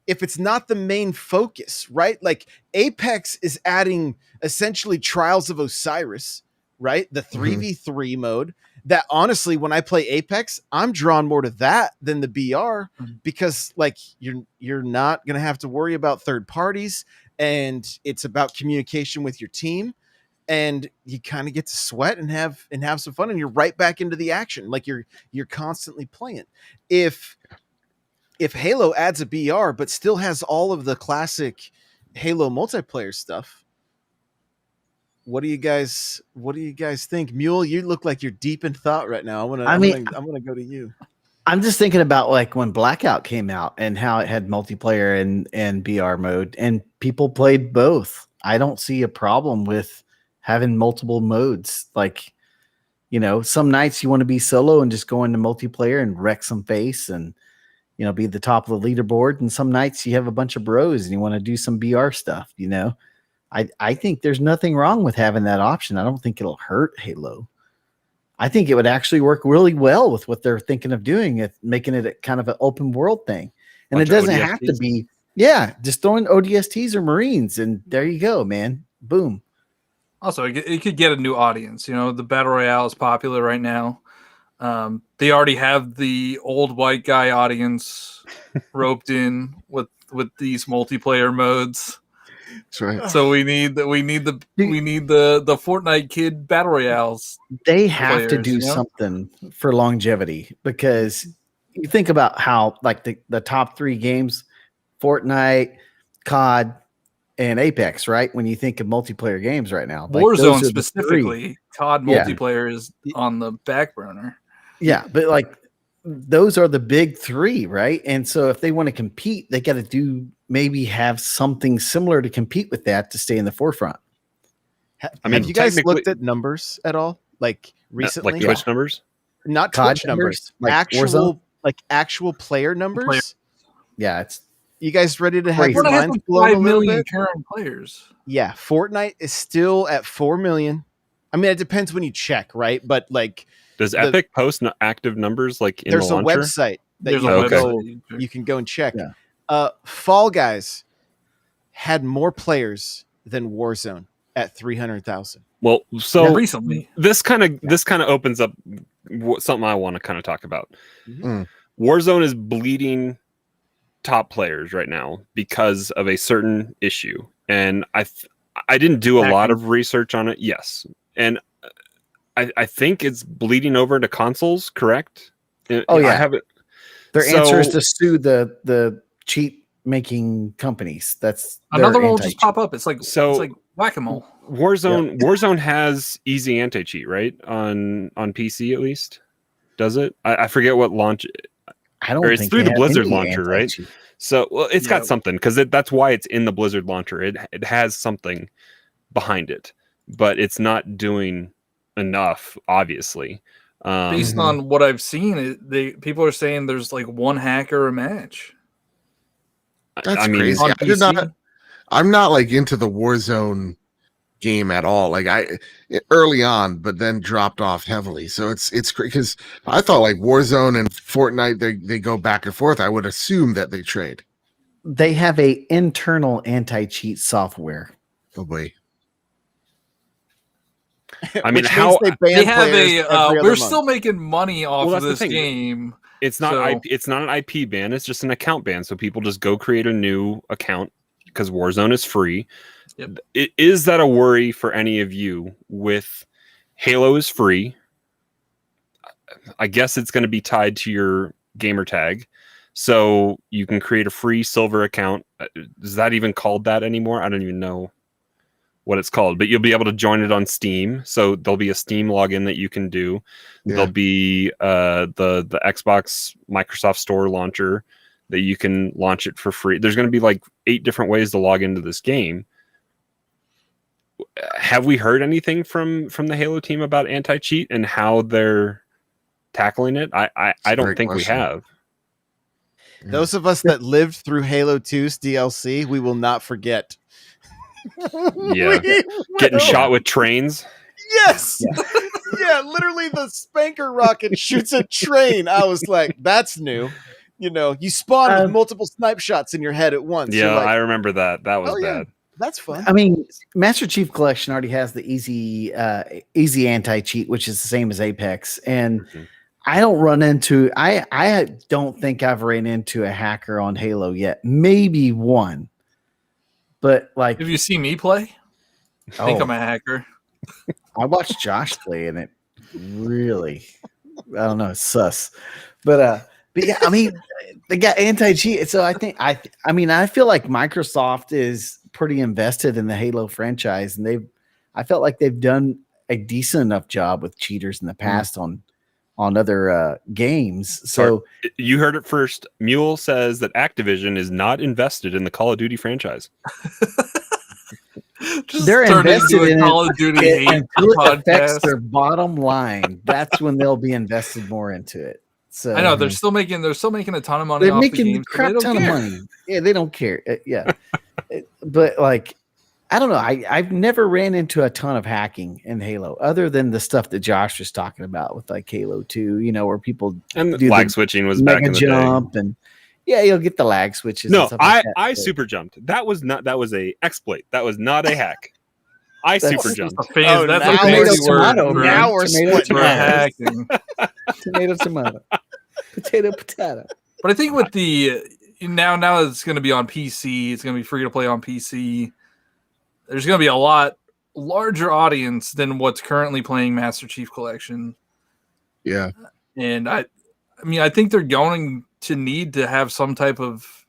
If it's not the main focus, right? Like Apex is adding essentially Trials of Osiris, right? The 3v3 mode. That honestly, when I play Apex, I'm drawn more to that than the BR because like you're not gonna have to worry about third parties, and it's about communication with your team. And you kind of get to sweat and have some fun, and you're right back into the action. Like you're constantly playing. If Halo adds a BR but still has all of the classic Halo multiplayer stuff, what do you guys think? Mule, you look like you're deep in thought right now. I'm gonna go to you. I'm just thinking about like when Blackout came out and how it had multiplayer and BR mode, and people played both. I don't see a problem with having multiple modes. Like, you know, some nights you want to be solo and just go into multiplayer and wreck some face and, you know, be the top of the leaderboard. And some nights you have a bunch of bros and you want to do some BR stuff, you know. I think there's nothing wrong with having that option. I don't think it'll hurt Halo. I think it would actually work really well with what they're thinking of doing, it making it a kind of an open world thing. And Bunch it of doesn't have to ODSTs. be, just throwing ODSTs or Marines, and there you go, man. Boom. Also, it could get a new audience. You know, the battle royale is popular right now. They already have the old white guy audience roped in with these multiplayer modes. That's right. So we need the Fortnite kid battle royales. They have to Players, do you know? something for longevity, because you think about how like the top 3 games, Fortnite, COD, and Apex, right? When you think of multiplayer games right now, like, those are Warzone the specifically, 3. COD Yeah. multiplayer is on the back burner. Yeah, but like those are the big 3, right? And so if they want to compete, they got to maybe have something similar to compete with that to stay in the forefront. Have you guys looked at numbers at all? Like recently? Like Twitch numbers? Not COD Twitch numbers. numbers? Like Actual Warzone? actual player numbers. Yeah, it's You guys ready to have Crazy. your Fortnite has minds like blown a 5 little million bit? current players. Yeah, Fortnite is still at 4 million. I mean, it depends when you check, right? But like, Does Epic post active numbers like in there's the a launcher? website that There's you a can, website. go, you can go and check. Yeah. Fall Guys had more players than Warzone at 300,000. Well, so Recently, this kind of opens up something I want to kind of talk about. Mm. Warzone is bleeding top players right now because of a certain issue, and I didn't do a lot of research on it. Yes, and I think it's bleeding over to consoles. Correct? Oh, yeah. I have it. their So- answer is to sue the cheat making companies. That's another their one will just anti-cheat. pop up. It's like whack-a-mole. Warzone has easy anti-cheat, right? On PC at least. Does it? I forget what launch. I don't Or it's think through they the have Blizzard any launcher, right? anti-cheat. So, well, it's Yeah. got something because that's why it's in the Blizzard launcher. It has something behind it, but it's not doing enough, obviously. Based on what I've seen, people are saying there's like one hacker a match. That's I mean, crazy. on I did PC. not. I'm not like into the Warzone game at all. Like early on, but then dropped off heavily. So it's great because I thought like Warzone and Fortnite they go back and forth. I would assume that they trade. They have a internal anti-cheat software. Oh boy. I mean, Which how means they They ban have players a. every other We're month. still making money off Well, of that's the this thing. game. it's not So- it's not an IP ban. It's just an account ban. So people just go create a new account because Warzone is free. Yep. Is that a worry for any of you? With Halo is free. I guess it's going to be tied to your gamer tag. So you can create a free silver account. Is that even called that anymore? I don't even know what it's called, but you'll be able to join it on Steam. So there'll be a Steam login that you can do. Yeah. There'll be the Xbox Microsoft Store launcher that you can launch it for free. There's going to be like 8 different ways to log into this game. Have we heard anything from the Halo team about anti-cheat and how they're tackling it? I don't great think question. we have. Those of us that lived through Halo 2's DLC, we will not forget. Yeah. We Getting will. shot with trains. Yes. Yeah, literally the spanker rocket shoots a train. I was like, that's new. You know, you spawn with multiple snipe shots in your head at once. Yeah, You're like, I remember that. That was oh, yeah. bad. That's fun. I mean, Master Chief Collection already has the easy anti-cheat, which is the same as Apex. And Mhm. I don't run into I don't think I've ran into a hacker on Halo yet. Maybe one. But like Have you seen me play? I think I'm a hacker. I watched Josh play and it really I don't know, it's sus. But yeah, I mean they got anti-cheat. So I think I feel like Microsoft is pretty invested in the Halo franchise, and I felt like they've done a decent enough job with cheaters in the past on other games. So You heard it first. Mule says that Activision is not invested in the Call of Duty franchise. Just they're turned invested into a in Call of Duty it hate until it affects podcast. their bottom line. That's when they'll be invested more into it. So I know they're still making a ton of money they're off the making game. a So crap they don't ton care. of money. Yeah, they don't care. Yeah. But like I don't know. I've never ran into a ton of hacking in Halo, other than the stuff that Josh was talking about with like Halo 2, you know, where people And do lag the switching was back mega in the day. jump and yeah, you'll get the lag switches. and No, stuff like that, I but super jumped. That was a exploit. That was not a hack. I That's- super jumped. Oh, That's now a we're fancy word tomato, for, man. Now we're Tomato, splitting for hairs. hacking. tomato, potato. But I think with the now it's going to be on PC. It's going to be free to play on PC. There's going to be a lot larger audience than what's currently playing Master Chief Collection. Yeah. And I mean, I think they're going to need to have some type of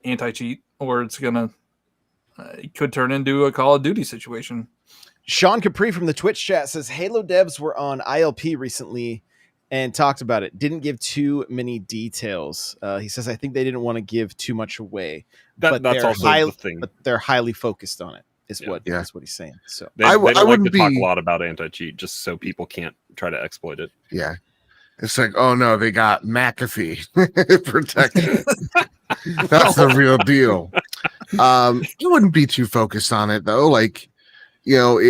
anti-cheat, or it's gonna it could turn into a Call of Duty situation. Sean Capri from the Twitch chat says Halo devs were on ILP recently and talked about it. Didn't give too many details. He says, I think they didn't want to give too much away. That's they're also the thing. But they're highly focused on it, is Yeah. what Yeah. is what he's saying. So They I don't like to wouldn't talk be- a lot about anti-cheat just so people can't try to exploit it. Yeah. It's like, oh no, they got McAfee protection. That's the real deal. You wouldn't be too focused on it though. Like, you know,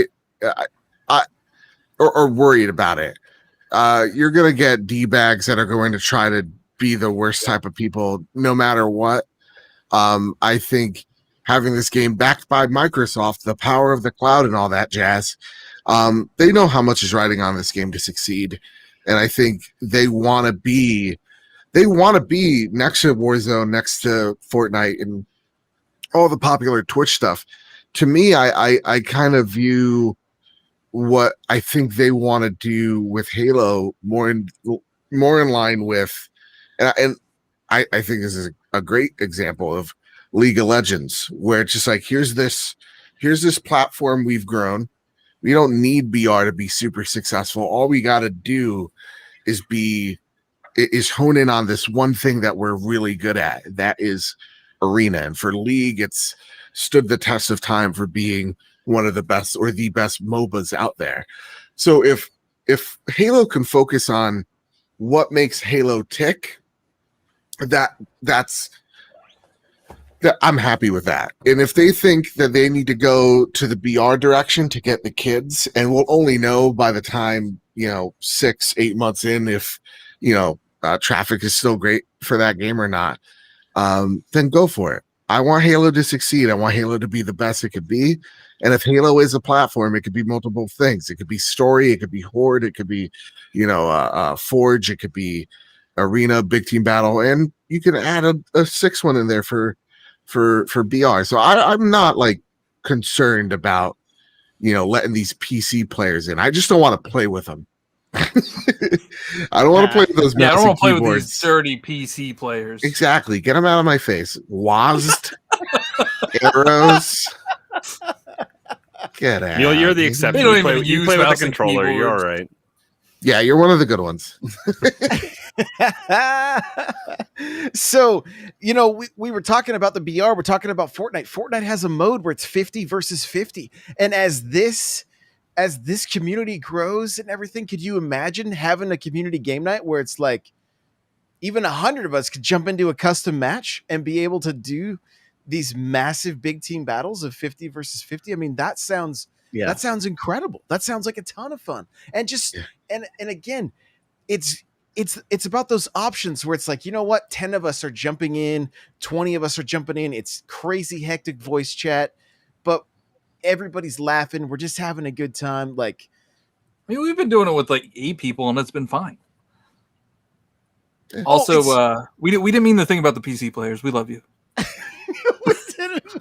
or worried about it. You're gonna get D-bags that are going to try to be the worst type of people no matter what. I think having this game backed by Microsoft, the power of the cloud and all that jazz, they know how much is riding on this game to succeed. And I think they want to be next to Warzone, next to Fortnite and all the popular Twitch stuff. To me, I kind of view what I think they want to do with Halo more in line with, and I think this is a great example of League of Legends, where it's just like, here's this platform we've grown. We don't need BR to be super successful. All we got to do is hone in on this one thing that we're really good at. That is arena. And for League, it's stood the test of time for being one of the best or the best MOBAs out there. So if Halo can focus on what makes Halo tick, that's I'm happy with that. And if they think that they need to go to the BR direction to get the kids, and we'll only know by the time, 6-8 months in, if, traffic is still great for that game or not, then go for it. I want Halo to succeed. I want Halo to be the best it could be. And if Halo is a platform, it could be multiple things. It could be story. It could be Horde. It could be, Forge. It could be Arena, Big Team Battle. And you can add a sixth one in there for BR. So I'm not like concerned about, letting these PC players in. I just don't want to play with them. I don't want to play with those. Yeah, I don't want to play keyboards. with these dirty PC players. Exactly. Get them out of my face. WASD, arrows. Get out. You're the exception. They don't You even you use play with mouse the and controller. You're all keyboards. right. Yeah, you're one of the good ones. So, we were talking about the BR. We're talking about Fortnite. Fortnite has a mode where it's 50 versus 50. And as this community grows and everything, could you imagine having a community game night where it's like even 100 of us could jump into a custom match and be able to do these massive big team battles of 50 versus 50? I mean, that sounds incredible. That sounds like a ton of fun. And just and again, it's about those options where it's like, 10 of us are jumping in, 20 of us are jumping in. It's crazy hectic voice chat, but everybody's laughing. We're just having a good time. Like, I mean, we've been doing it with like 8 people, and it's been fine. Also, we didn't mean the thing about the PC players. We love you.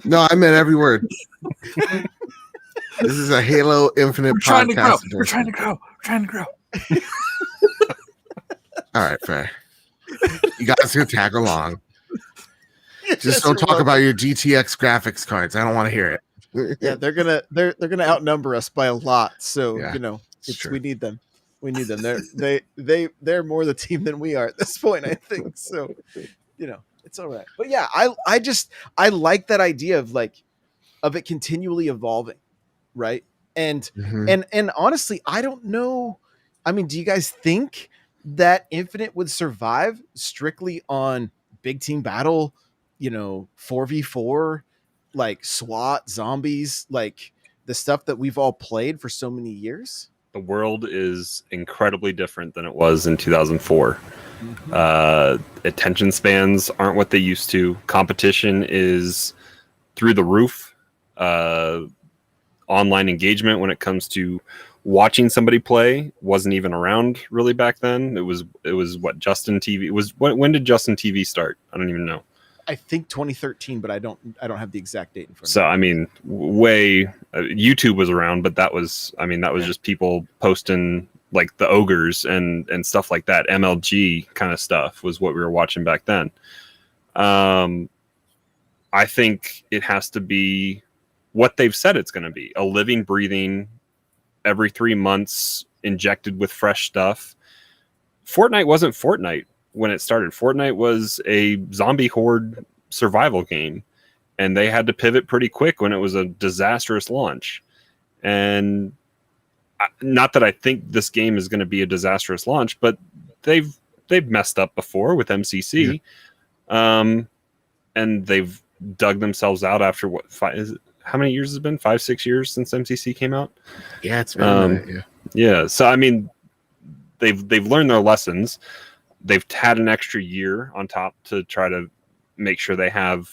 No, I meant every word. This is a Halo Infinite podcast. We're trying to grow. All right, fair. You guys can tag along. Just don't talk about your GTX graphics cards. I don't want to hear it. Yeah, they're gonna outnumber us by a lot. So true. we need them. We need them. They're more the team than we are at this point, I think. So, it's all right. But yeah, I like that idea of it continually evolving, right? And and honestly, I don't know. I mean, do you guys think that Infinite would survive strictly on big team battle, 4v4, like SWAT, zombies, like the stuff that we've all played for so many years? The world is incredibly different than it was in 2004. Attention spans aren't what they used to. Competition is through the roof. Online engagement when it comes to watching somebody play wasn't even around really back then. It was what Justin TV was. When did Justin TV start? I don't even know. I think 2013, but I don't have the exact date in front of me. So I mean, YouTube was around, but that was just people posting like the ogres and stuff like that. MLG kind of stuff was what we were watching back then. I think it has to be what they've said it's going to be: a living, breathing, every 3 months injected with fresh stuff. Fortnite wasn't Fortnite when it started. Fortnite was a zombie horde survival game, and they had to pivot pretty quick when it was a disastrous launch. And not that I think this game is going to be a disastrous launch, but they've messed up before with MCC, and they've dug themselves out after how many years has it been? 5-6 years since MCC came out. Yeah, it's been a minute, yeah. So I mean, they've learned their lessons. They've had an extra year on top to try to make sure they have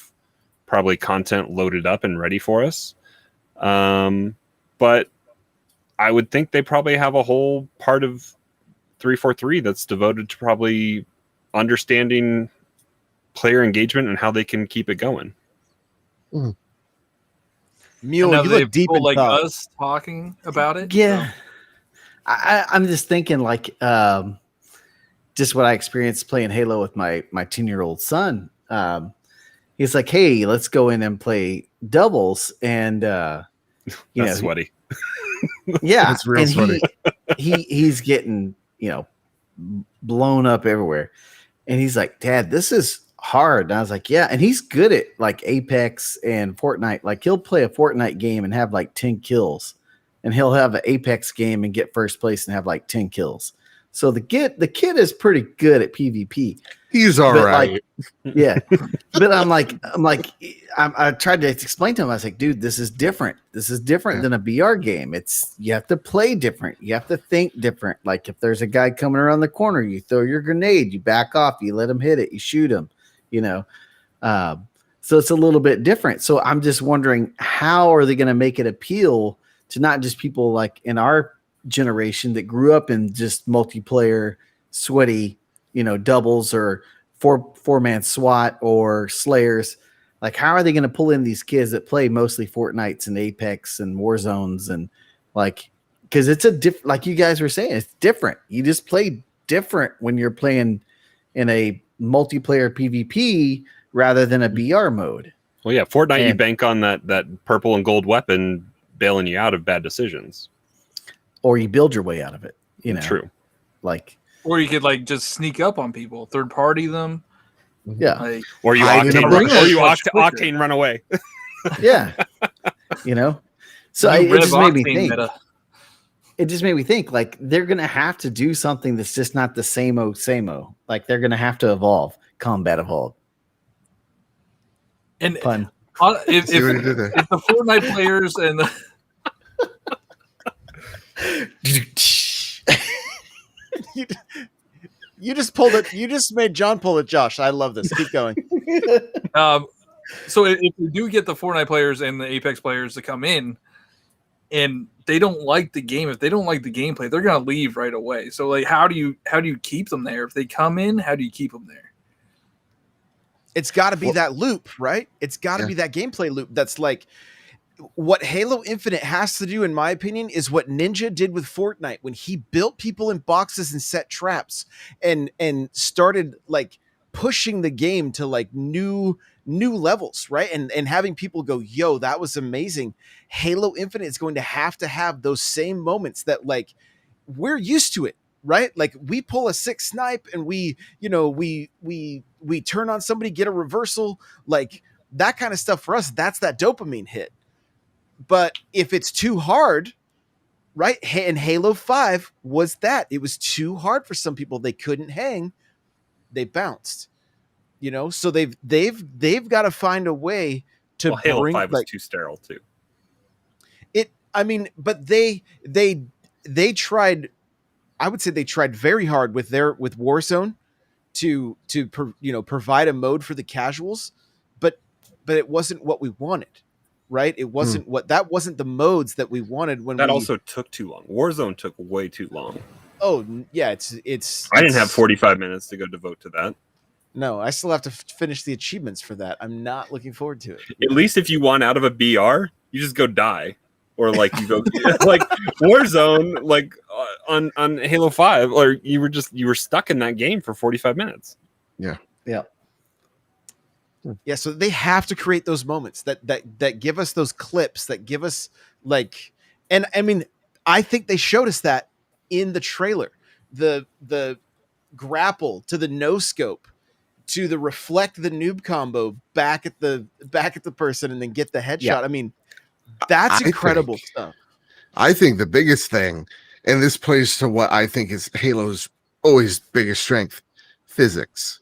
probably content loaded up and ready for us. But I would think they probably have a whole part of 343 that's devoted to probably understanding player engagement and how they can keep it going. Mule, you look deep in like thought. us talking about it. Yeah. I'm just thinking just what I experienced playing Halo with my 10-year-old son. He's like, hey, let's go in and play doubles. And, That's sweaty. Yeah. It's real and sweaty. he's getting, blown up everywhere. And he's like, Dad, this is hard. And I was like, yeah. And he's good at like Apex and Fortnite. Like he'll play a Fortnite game and have like 10 kills. And he'll have an Apex game and get first place and have like 10 kills. So the kid is pretty good at PvP. He's all But, right. like, yeah, but I tried to explain to him. I was like, dude, this is different. This is different than a VR game. You have to play different. You have to think different. Like, if there's a guy coming around the corner, you throw your grenade, you back off, you let him hit it, you shoot him, you know. So it's a little bit different. So I'm just wondering, how are they going to make it appeal to not just people like in our generation that grew up in just multiplayer, sweaty, doubles or four-man SWAT or Slayers. Like, how are they going to pull in these kids that play mostly Fortnites and Apex and Warzones and like, because it's like you guys were saying, it's different. You just play different when you're playing in a multiplayer PvP rather than a BR mode. Well, yeah, Fortnite, you bank on that purple and gold weapon bailing you out of bad decisions, or you build your way out of it. True. Like, or you could like just sneak up on people, third party them. Yeah, like, or you octane run away. Yeah, So it just made me think. It just made me think like they're gonna have to do something that's just not the same o. Like they're gonna have to evolve, combat evolve. And fun. If the Fortnite players and you just pulled it. You just made John pull it. Josh, I love this. Keep going. So if we do get the Fortnite players and the Apex players to come in, and they don't like the game, if they don't like the gameplay, they're gonna leave right away. So like, how do you keep them there? If they come in, how do you keep them there? It's got to be that loop, right? It's got to be that gameplay loop. That's like what Halo Infinite has to do, in my opinion, is what Ninja did with Fortnite when he built people in boxes and set traps and started like pushing the game to like new levels, right? And having people go, yo, that was amazing. Halo Infinite is going to have those same moments that like we're used to it. Right? Like we pull a 6 snipe and we turn on somebody, get a reversal, like that kind of stuff for us. That's that dopamine hit. But if it's too hard, right? And Halo 5 was that. It was too hard for some people. They couldn't hang. They bounced. So they've got to find a way to Halo 5 was too sterile too. But they tried. I would say they tried very hard with Warzone to provide a mode for the casuals, but it wasn't what we wanted, right? It wasn't that wasn't the modes that we wanted when also took too long. Warzone took way too long. Oh yeah, it's I didn't have 45 minutes to go devote to that. No, I still have to finish the achievements for that. I'm not looking forward to it. At least if you want out of a BR, you just go die. Or like you go like Warzone, like on Halo 5, or you were stuck in that game for 45 minutes. Yeah. So they have to create those moments that give us those clips, that give us like, and I mean, I think they showed us that in the trailer, the grapple to the no scope to the reflect the noob combo back at the person and then get the headshot. Yeah. I mean, that's incredible stuff. I think the biggest thing, and this plays to what I think is Halo's always biggest strength, physics.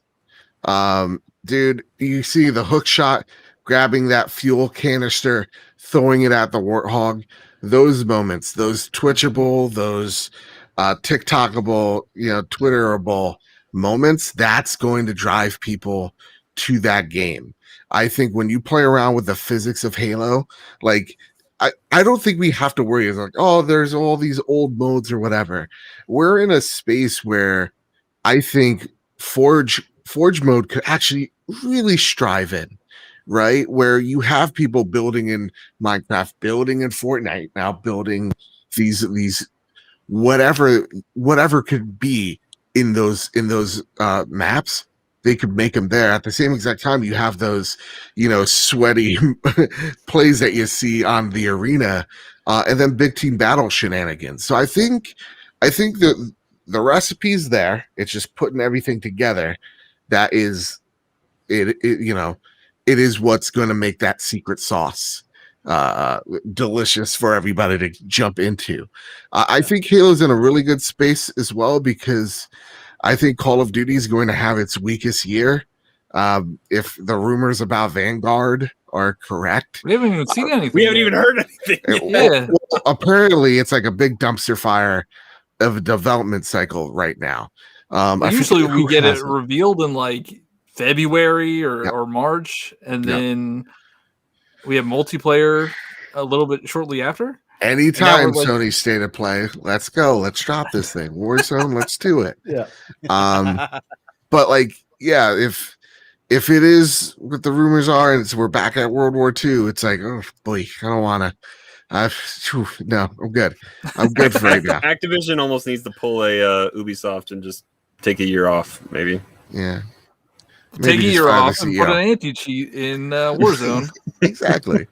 Dude, you see the hook shot, grabbing that fuel canister, throwing it at the Warthog. Those moments, those twitchable, those TikTokable, Twitterable moments, that's going to drive people to that game. I think when you play around with the physics of Halo, like I don't think we have to worry. It's like, oh, there's all these old modes or whatever. We're in a space where I think Forge mode could actually really strive in, right? Where you have people building in Minecraft, building in Fortnite, now building these whatever could be in those maps. They could make them there at the same exact time. You have those, sweaty plays that you see on the arena, and then big team battle shenanigans. So I think the recipe's there. It's just putting everything together. That is it. It is what's going to make that secret sauce delicious for everybody to jump into. I think Halo's in a really good space as well because I think Call of Duty is going to have its weakest year. If the rumors about Vanguard are correct, We haven't even seen anything. We haven't yet. even heard anything. Yeah. well, apparently it's like a big dumpster fire of a development cycle right now. Well, I usually forget we who get has it revealed in like February Yep. or March, and Yep. then we have multiplayer a little bit shortly after. Anytime we're like- Sony's state of play, let's go. Let's drop this thing. Warzone, let's do it. Yeah. But like, yeah, if it is what the rumors are, and we're back at World War II, it's like, oh boy, I don't want to. No, I'm good. I'm good for right now. Activision almost needs to pull a Ubisoft and just take a year off, maybe. Yeah. Take Maybe a just year fire the off and put CEO. an anti-cheat in Warzone. Exactly.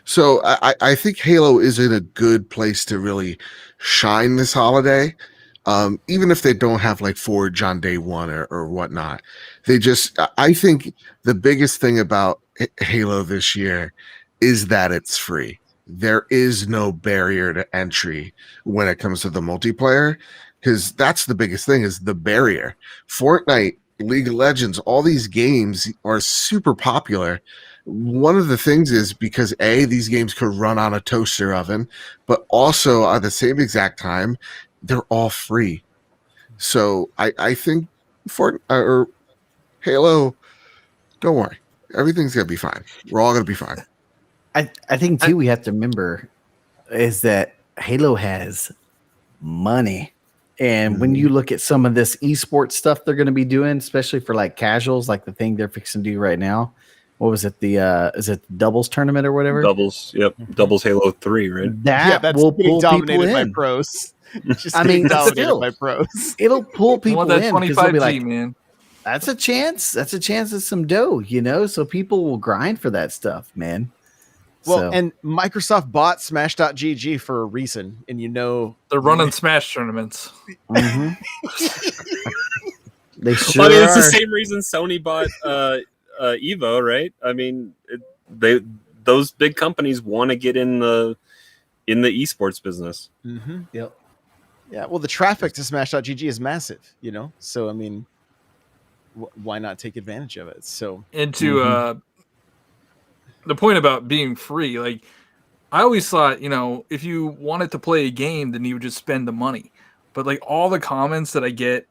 So I think Halo is in a good place to really shine this holiday. Even if they don't have like Forge on day one or whatnot, I think the biggest thing about Halo this year is that it's free. There is no barrier to entry when it comes to the multiplayer, because that's the biggest thing, is the barrier. Fortnite, League of Legends, all these games are super popular. One of the things is because these games could run on a toaster oven, but also at the same exact time, they're all free. So I think or Halo, don't worry, everything's gonna be fine. We're all gonna be fine. I think too we have to remember is that Halo has money. And when you look at some of this esports stuff they're going to be doing, especially for like casuals, like the thing they're fixing to do right now. What was it? Is it doubles tournament or whatever? Doubles, yep. Doubles Halo 3, right? That that's will getting pull people dominated by in. pros. Just I getting mean, dominated still. by pros. It'll pull I people want that in because they'll 25G, be like, man. that's a chance. That's a chance at some dough, you know? So people will grind for that stuff, man. Well, So, and Microsoft bought Smash.gg for a reason, and They're running Smash tournaments. mhm. They sure I mean, it's the are. same reason Sony bought Evo, right? I mean, those big companies want to get in the esports business. Mm-hmm. Yep. Yeah, well, the traffic to Smash.gg is massive, you know? So, I mean, why not take advantage of it? So, And to the point about being free, like I always thought, you know, if you wanted to play a game, then you would just spend the money. But like all the comments that I get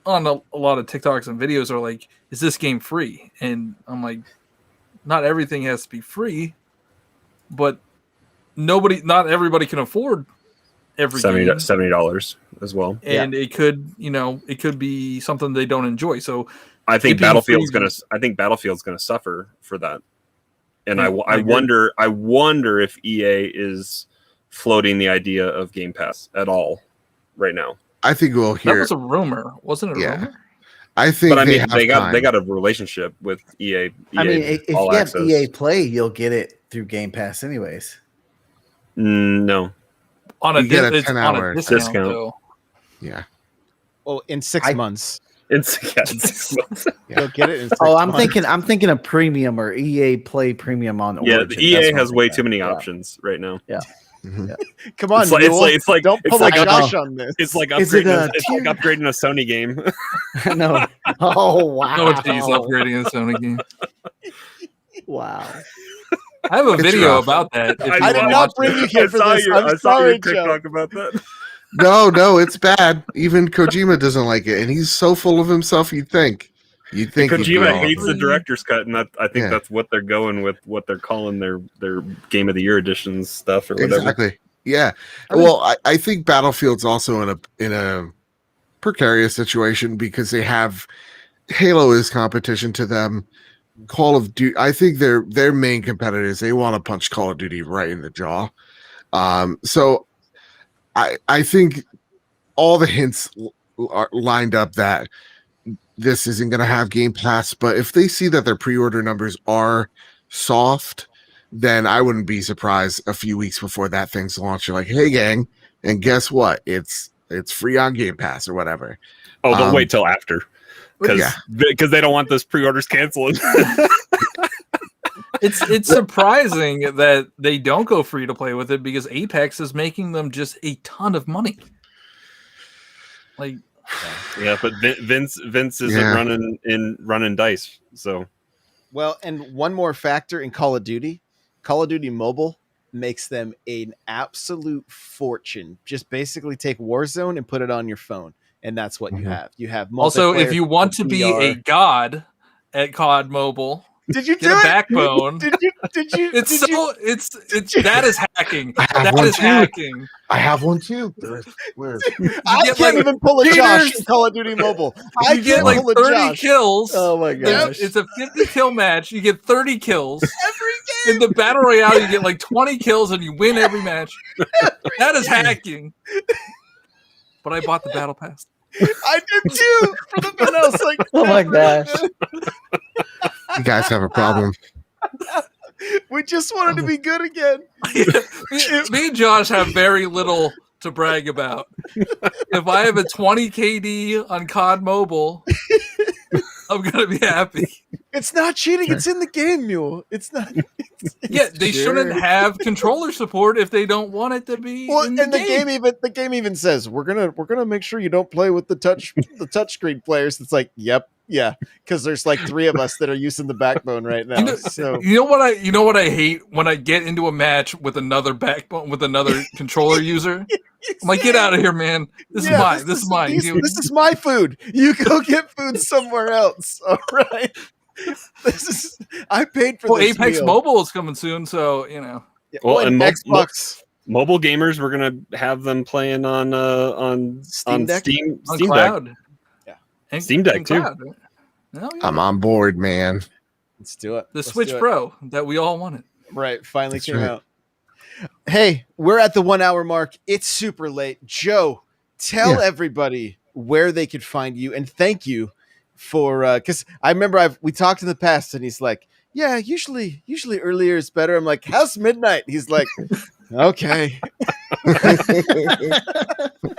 on a lot of TikToks and videos are like, is this game free? And I'm like, not everything has to be free, but not everybody can afford every game. $70 as well. And it could, you know, it could be something they don't enjoy. So I think it being Battlefield's free- gonna suffer for that. And Yeah, I agree. wonder if EA is floating the idea of Game Pass at all right now. I think we'll that hear. was a rumor, wasn't it? A Yeah. rumor? I think But I mean, have they time. got a relationship with EA. I mean, if you All have Access. EA Play, you'll get it through Game Pass anyways. No, On a You get a it's on a 10-hour discount, though. Yeah. well, in 6 months. it's 6 months. You'll get it in 6 Oh, months. I'm thinking a premium or EA Play premium on Yeah, Origin. the EA That's what has I'm way thinking too many of. options right now. Mhm. Come on, It's like- Mule. it's like- Don't it's pull like a a- Josh on this. It's like Is it upgrading. a It's like tier? upgrading a Sony game. Yeah. No. Oh wow. No one's upgrading a Sony game. Wow. I have a It's video rough. about that. if you I did wanna not watch bring it. you here for this. I'm I saw sorry, your TikTok Joe. about that. No, it's bad. Even Kojima doesn't like it, and he's so full of himself. You'd think he'd be Kojima all hates over the it. director's cut, and I think Yeah. that's what they're going with. What they're calling their Game of the Year editions stuff or whatever. Exactly. Yeah. I mean- Well, I think Battlefield's also in a precarious situation because they have Halo is competition to them. Call of Duty. I think their main competitors. They want to punch Call of Duty right in the jaw. So I think all the hints are lined up that this isn't going to have Game Pass. But if they see that their pre-order numbers are soft, then I wouldn't be surprised a few weeks before that thing's launched. You're like, hey, gang, and guess what? It's free on Game Pass or whatever. Oh, they'll Um, wait till after because Yeah. they don't want those pre-orders canceling. It's surprising that they don't go free to play with it because Apex is making them just a ton of money. Like Yeah, but Vince isn't running dice. So, well, and one more factor in Call of Duty Mobile makes them an absolute fortune. Just basically take Warzone and put it on your phone, and that's what you have. You have Also, if multiplayer, you want to be a VR. god at COD Mobile, Did you get do a it? backbone. Did you? That is hacking. I have That one is too. hacking. I have one too. Where? I get, can't like, even pull a Josh cheaters. in Call of Duty Mobile. I You get can't like pull a 30 Josh. kills. Oh my gosh. It's a 50 kill match. You get 30 kills. Every In game. the battle royale, you get like 20 kills and you win every match. That is hacking. But I bought the battle pass. I did too for the vanilla. Like, Oh my gosh. You guys have a problem. we just wanted to be good again. Me and Josh have very little to brag about. If I have a 20 KD on COD Mobile, I'm gonna be happy. It's not cheating. It's in the game, Mule. It's not. Yeah, they shouldn't have controller support if they don't want it to be. Well, in and the game. the game even says we're gonna make sure you don't play with the touchscreen players. It's like, yep, yeah, because there's like 3 of us that are using the backbone right now. You know what I hate when I get into a match with another backbone with another controller user. I'm like, get out of here, man. This is mine. This is mine. This is my food. You go get food somewhere else. All right. I paid for this. Apex meal. Mobile is coming soon, so you know. Yeah, well, and Xbox. Mobile gamers, we're gonna have them playing on Steam Deck? Steam Cloud. Deck. Yeah. And, Steam Deck, too. Cloud. Oh, yeah. I'm on board, man. Let's do it. The Let's Switch do it. Pro that we all wanted. Right. Finally That's came right. out. Hey, we're at the 1 hour mark. It's super late. Joe, tell everybody where they could find you, and thank you for because I remember we talked in the past, and he's like, yeah, usually earlier is better. I'm like, how's midnight? He's like, okay.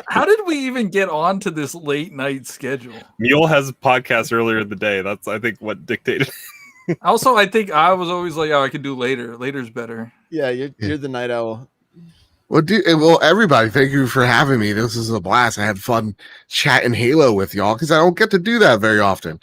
How did we even get onto this late night schedule? Mule has a podcast earlier in the day. That's, I think, what dictated. Also, I think I was always like, oh, I could do later. Later's better. Yeah, you're the night owl. Well, everybody, thank you for having me. This is a blast. I had fun chatting Halo with y'all because I don't get to do that very often.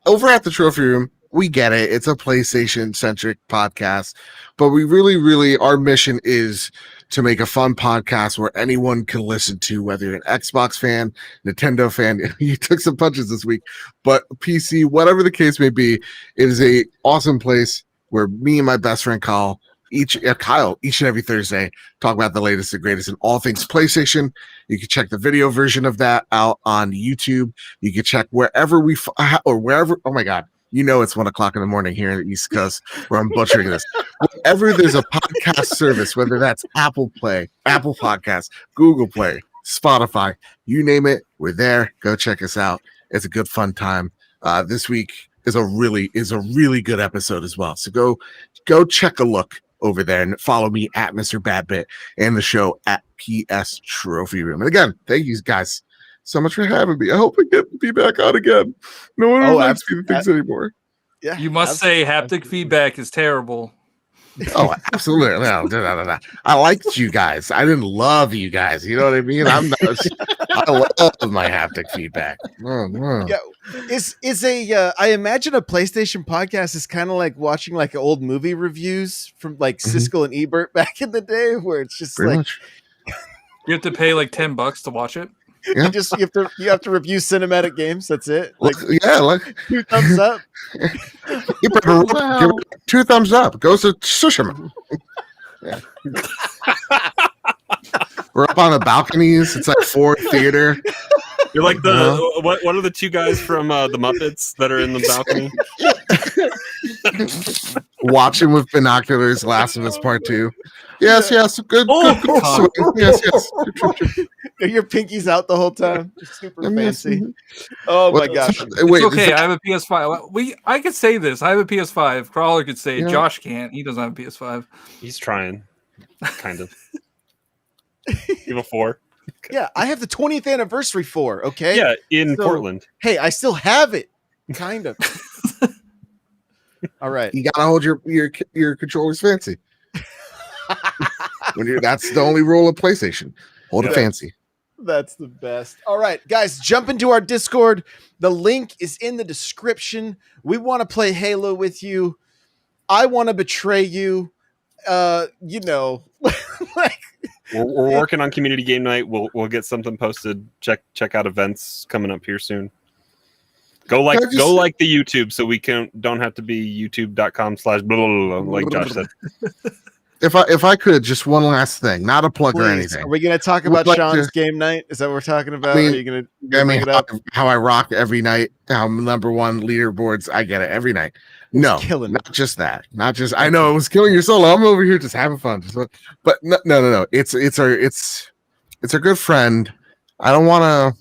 Over at the Trophy Room, we get it. It's a PlayStation-centric podcast, but we really, our mission is to make a fun podcast where anyone can listen to, whether you're an Xbox fan, Nintendo fan. You took some punches this week, but PC, whatever the case may be, it is a awesome place where me and my best friend Kyle, each and every Thursday, talk about the latest and greatest in all things PlayStation. You can check the video version of that out on YouTube. You can check wherever wherever. Oh my God. You know it's 1 o'clock in the morning here in the East Coast where I'm butchering this. Wherever there's a podcast service, whether that's Apple Podcasts, Google Play, Spotify, you name it, we're there. Go check us out. It's a good fun time. This week is a really good episode as well. So go check a look over there and follow me at Mr. Badbit and the show at PS Trophy Room. And again, thank you guys so much for having me. I hope I get to be back on again. No one likes me things anymore. Yeah, You must say haptic feedback is terrible. Oh, absolutely. No. I liked you guys. I didn't love you guys. You know what I mean? I love my haptic feedback. Yeah, I imagine a PlayStation podcast is kind of like watching like old movie reviews from like Siskel and Ebert back in the day, where it's just Pretty like much. You have to pay like $10 to watch it. Yeah. you have to review cinematic games. That's it. Like, Look. 2 thumbs up. You better give it 2 thumbs up. Goes to Tsushima. Yeah. We're up on the balconies. It's like Ford Theater. You're like what are the 2 guys from the Muppets that are in the balcony? Watching with binoculars, Last of Us Part 2. Yes, good. God. Swing. Yes. Your pinky's out the whole time. Just super fancy. Oh my gosh. Wait, It's okay. I have a PS5. I could say this. I have a PS5. Crawler could say it. Yeah. Josh can't. He doesn't have a PS5. He's trying, kind of. You have a 4? Yeah, I have the 20th anniversary 4. Okay. Yeah, in So- Portland. Hey, I still have it. Kind of. All right. You gotta hold your controllers fancy. That's the only rule of PlayStation. Hold it fancy. That's the best. All right, guys, jump into our Discord. The link is in the description. We want to play Halo with you. I want to betray you. You know, like We're working on community game night. We'll get something posted. Check out events coming up here soon. Go like the YouTube so we don't have to be youtube.com/blah blah blah like Josh said. If I could, just one last thing, not a plug or anything. Are we going to talk about Sean's game night? Is that what we're talking about? I mean, Are you going to bring it up? How I rock every night, how I'm number one leaderboards, I get it every night. No, not just that. Not just I know it was killing your soul. I'm over here just having fun. But no. It's our good friend. I don't want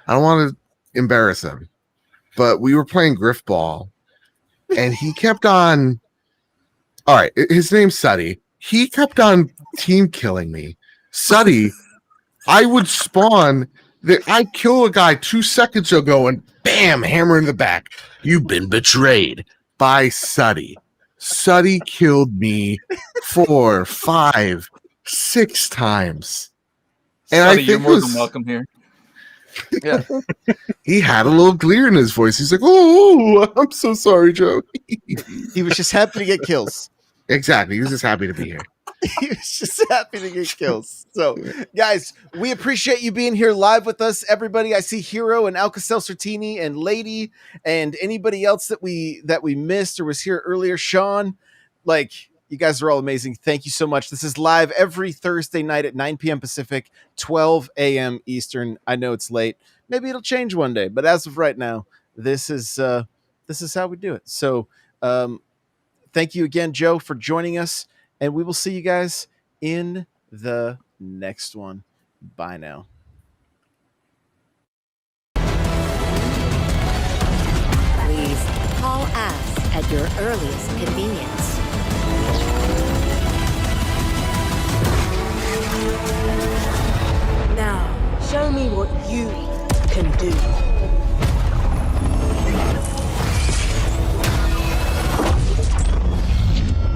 to embarrass him, but we were playing Griffball, and he kept on. All right, his name's Suddy. He kept on team killing me. Suddy, I would spawn that I kill a guy 2 seconds ago and bam, hammer in the back. You've been betrayed by Suddy. Suddy killed me 4, 5, 6 times. And Suddy, I think you're more than welcome here. Yeah. He had a little gleer in his voice. He's like, "Oh, I'm so sorry, Joe." He was just happy to get kills. Exactly. He was just happy to be here. He was just happy to get kills. So, guys, we appreciate you being here live with us. Everybody, I see Hero and Alka-Seltzer-Tini and Lady and anybody else that we missed or was here earlier. Sean, like, you guys are all amazing. Thank you so much. This is live every Thursday night at 9 p.m. Pacific, 12 a.m. Eastern. I know it's late. Maybe it'll change one day, but as of right now, this is how we do it. So, thank you again, Joe, for joining us, and we will see you guys in the next one. Bye now. Please call us at your earliest convenience. Now, show me what you can do.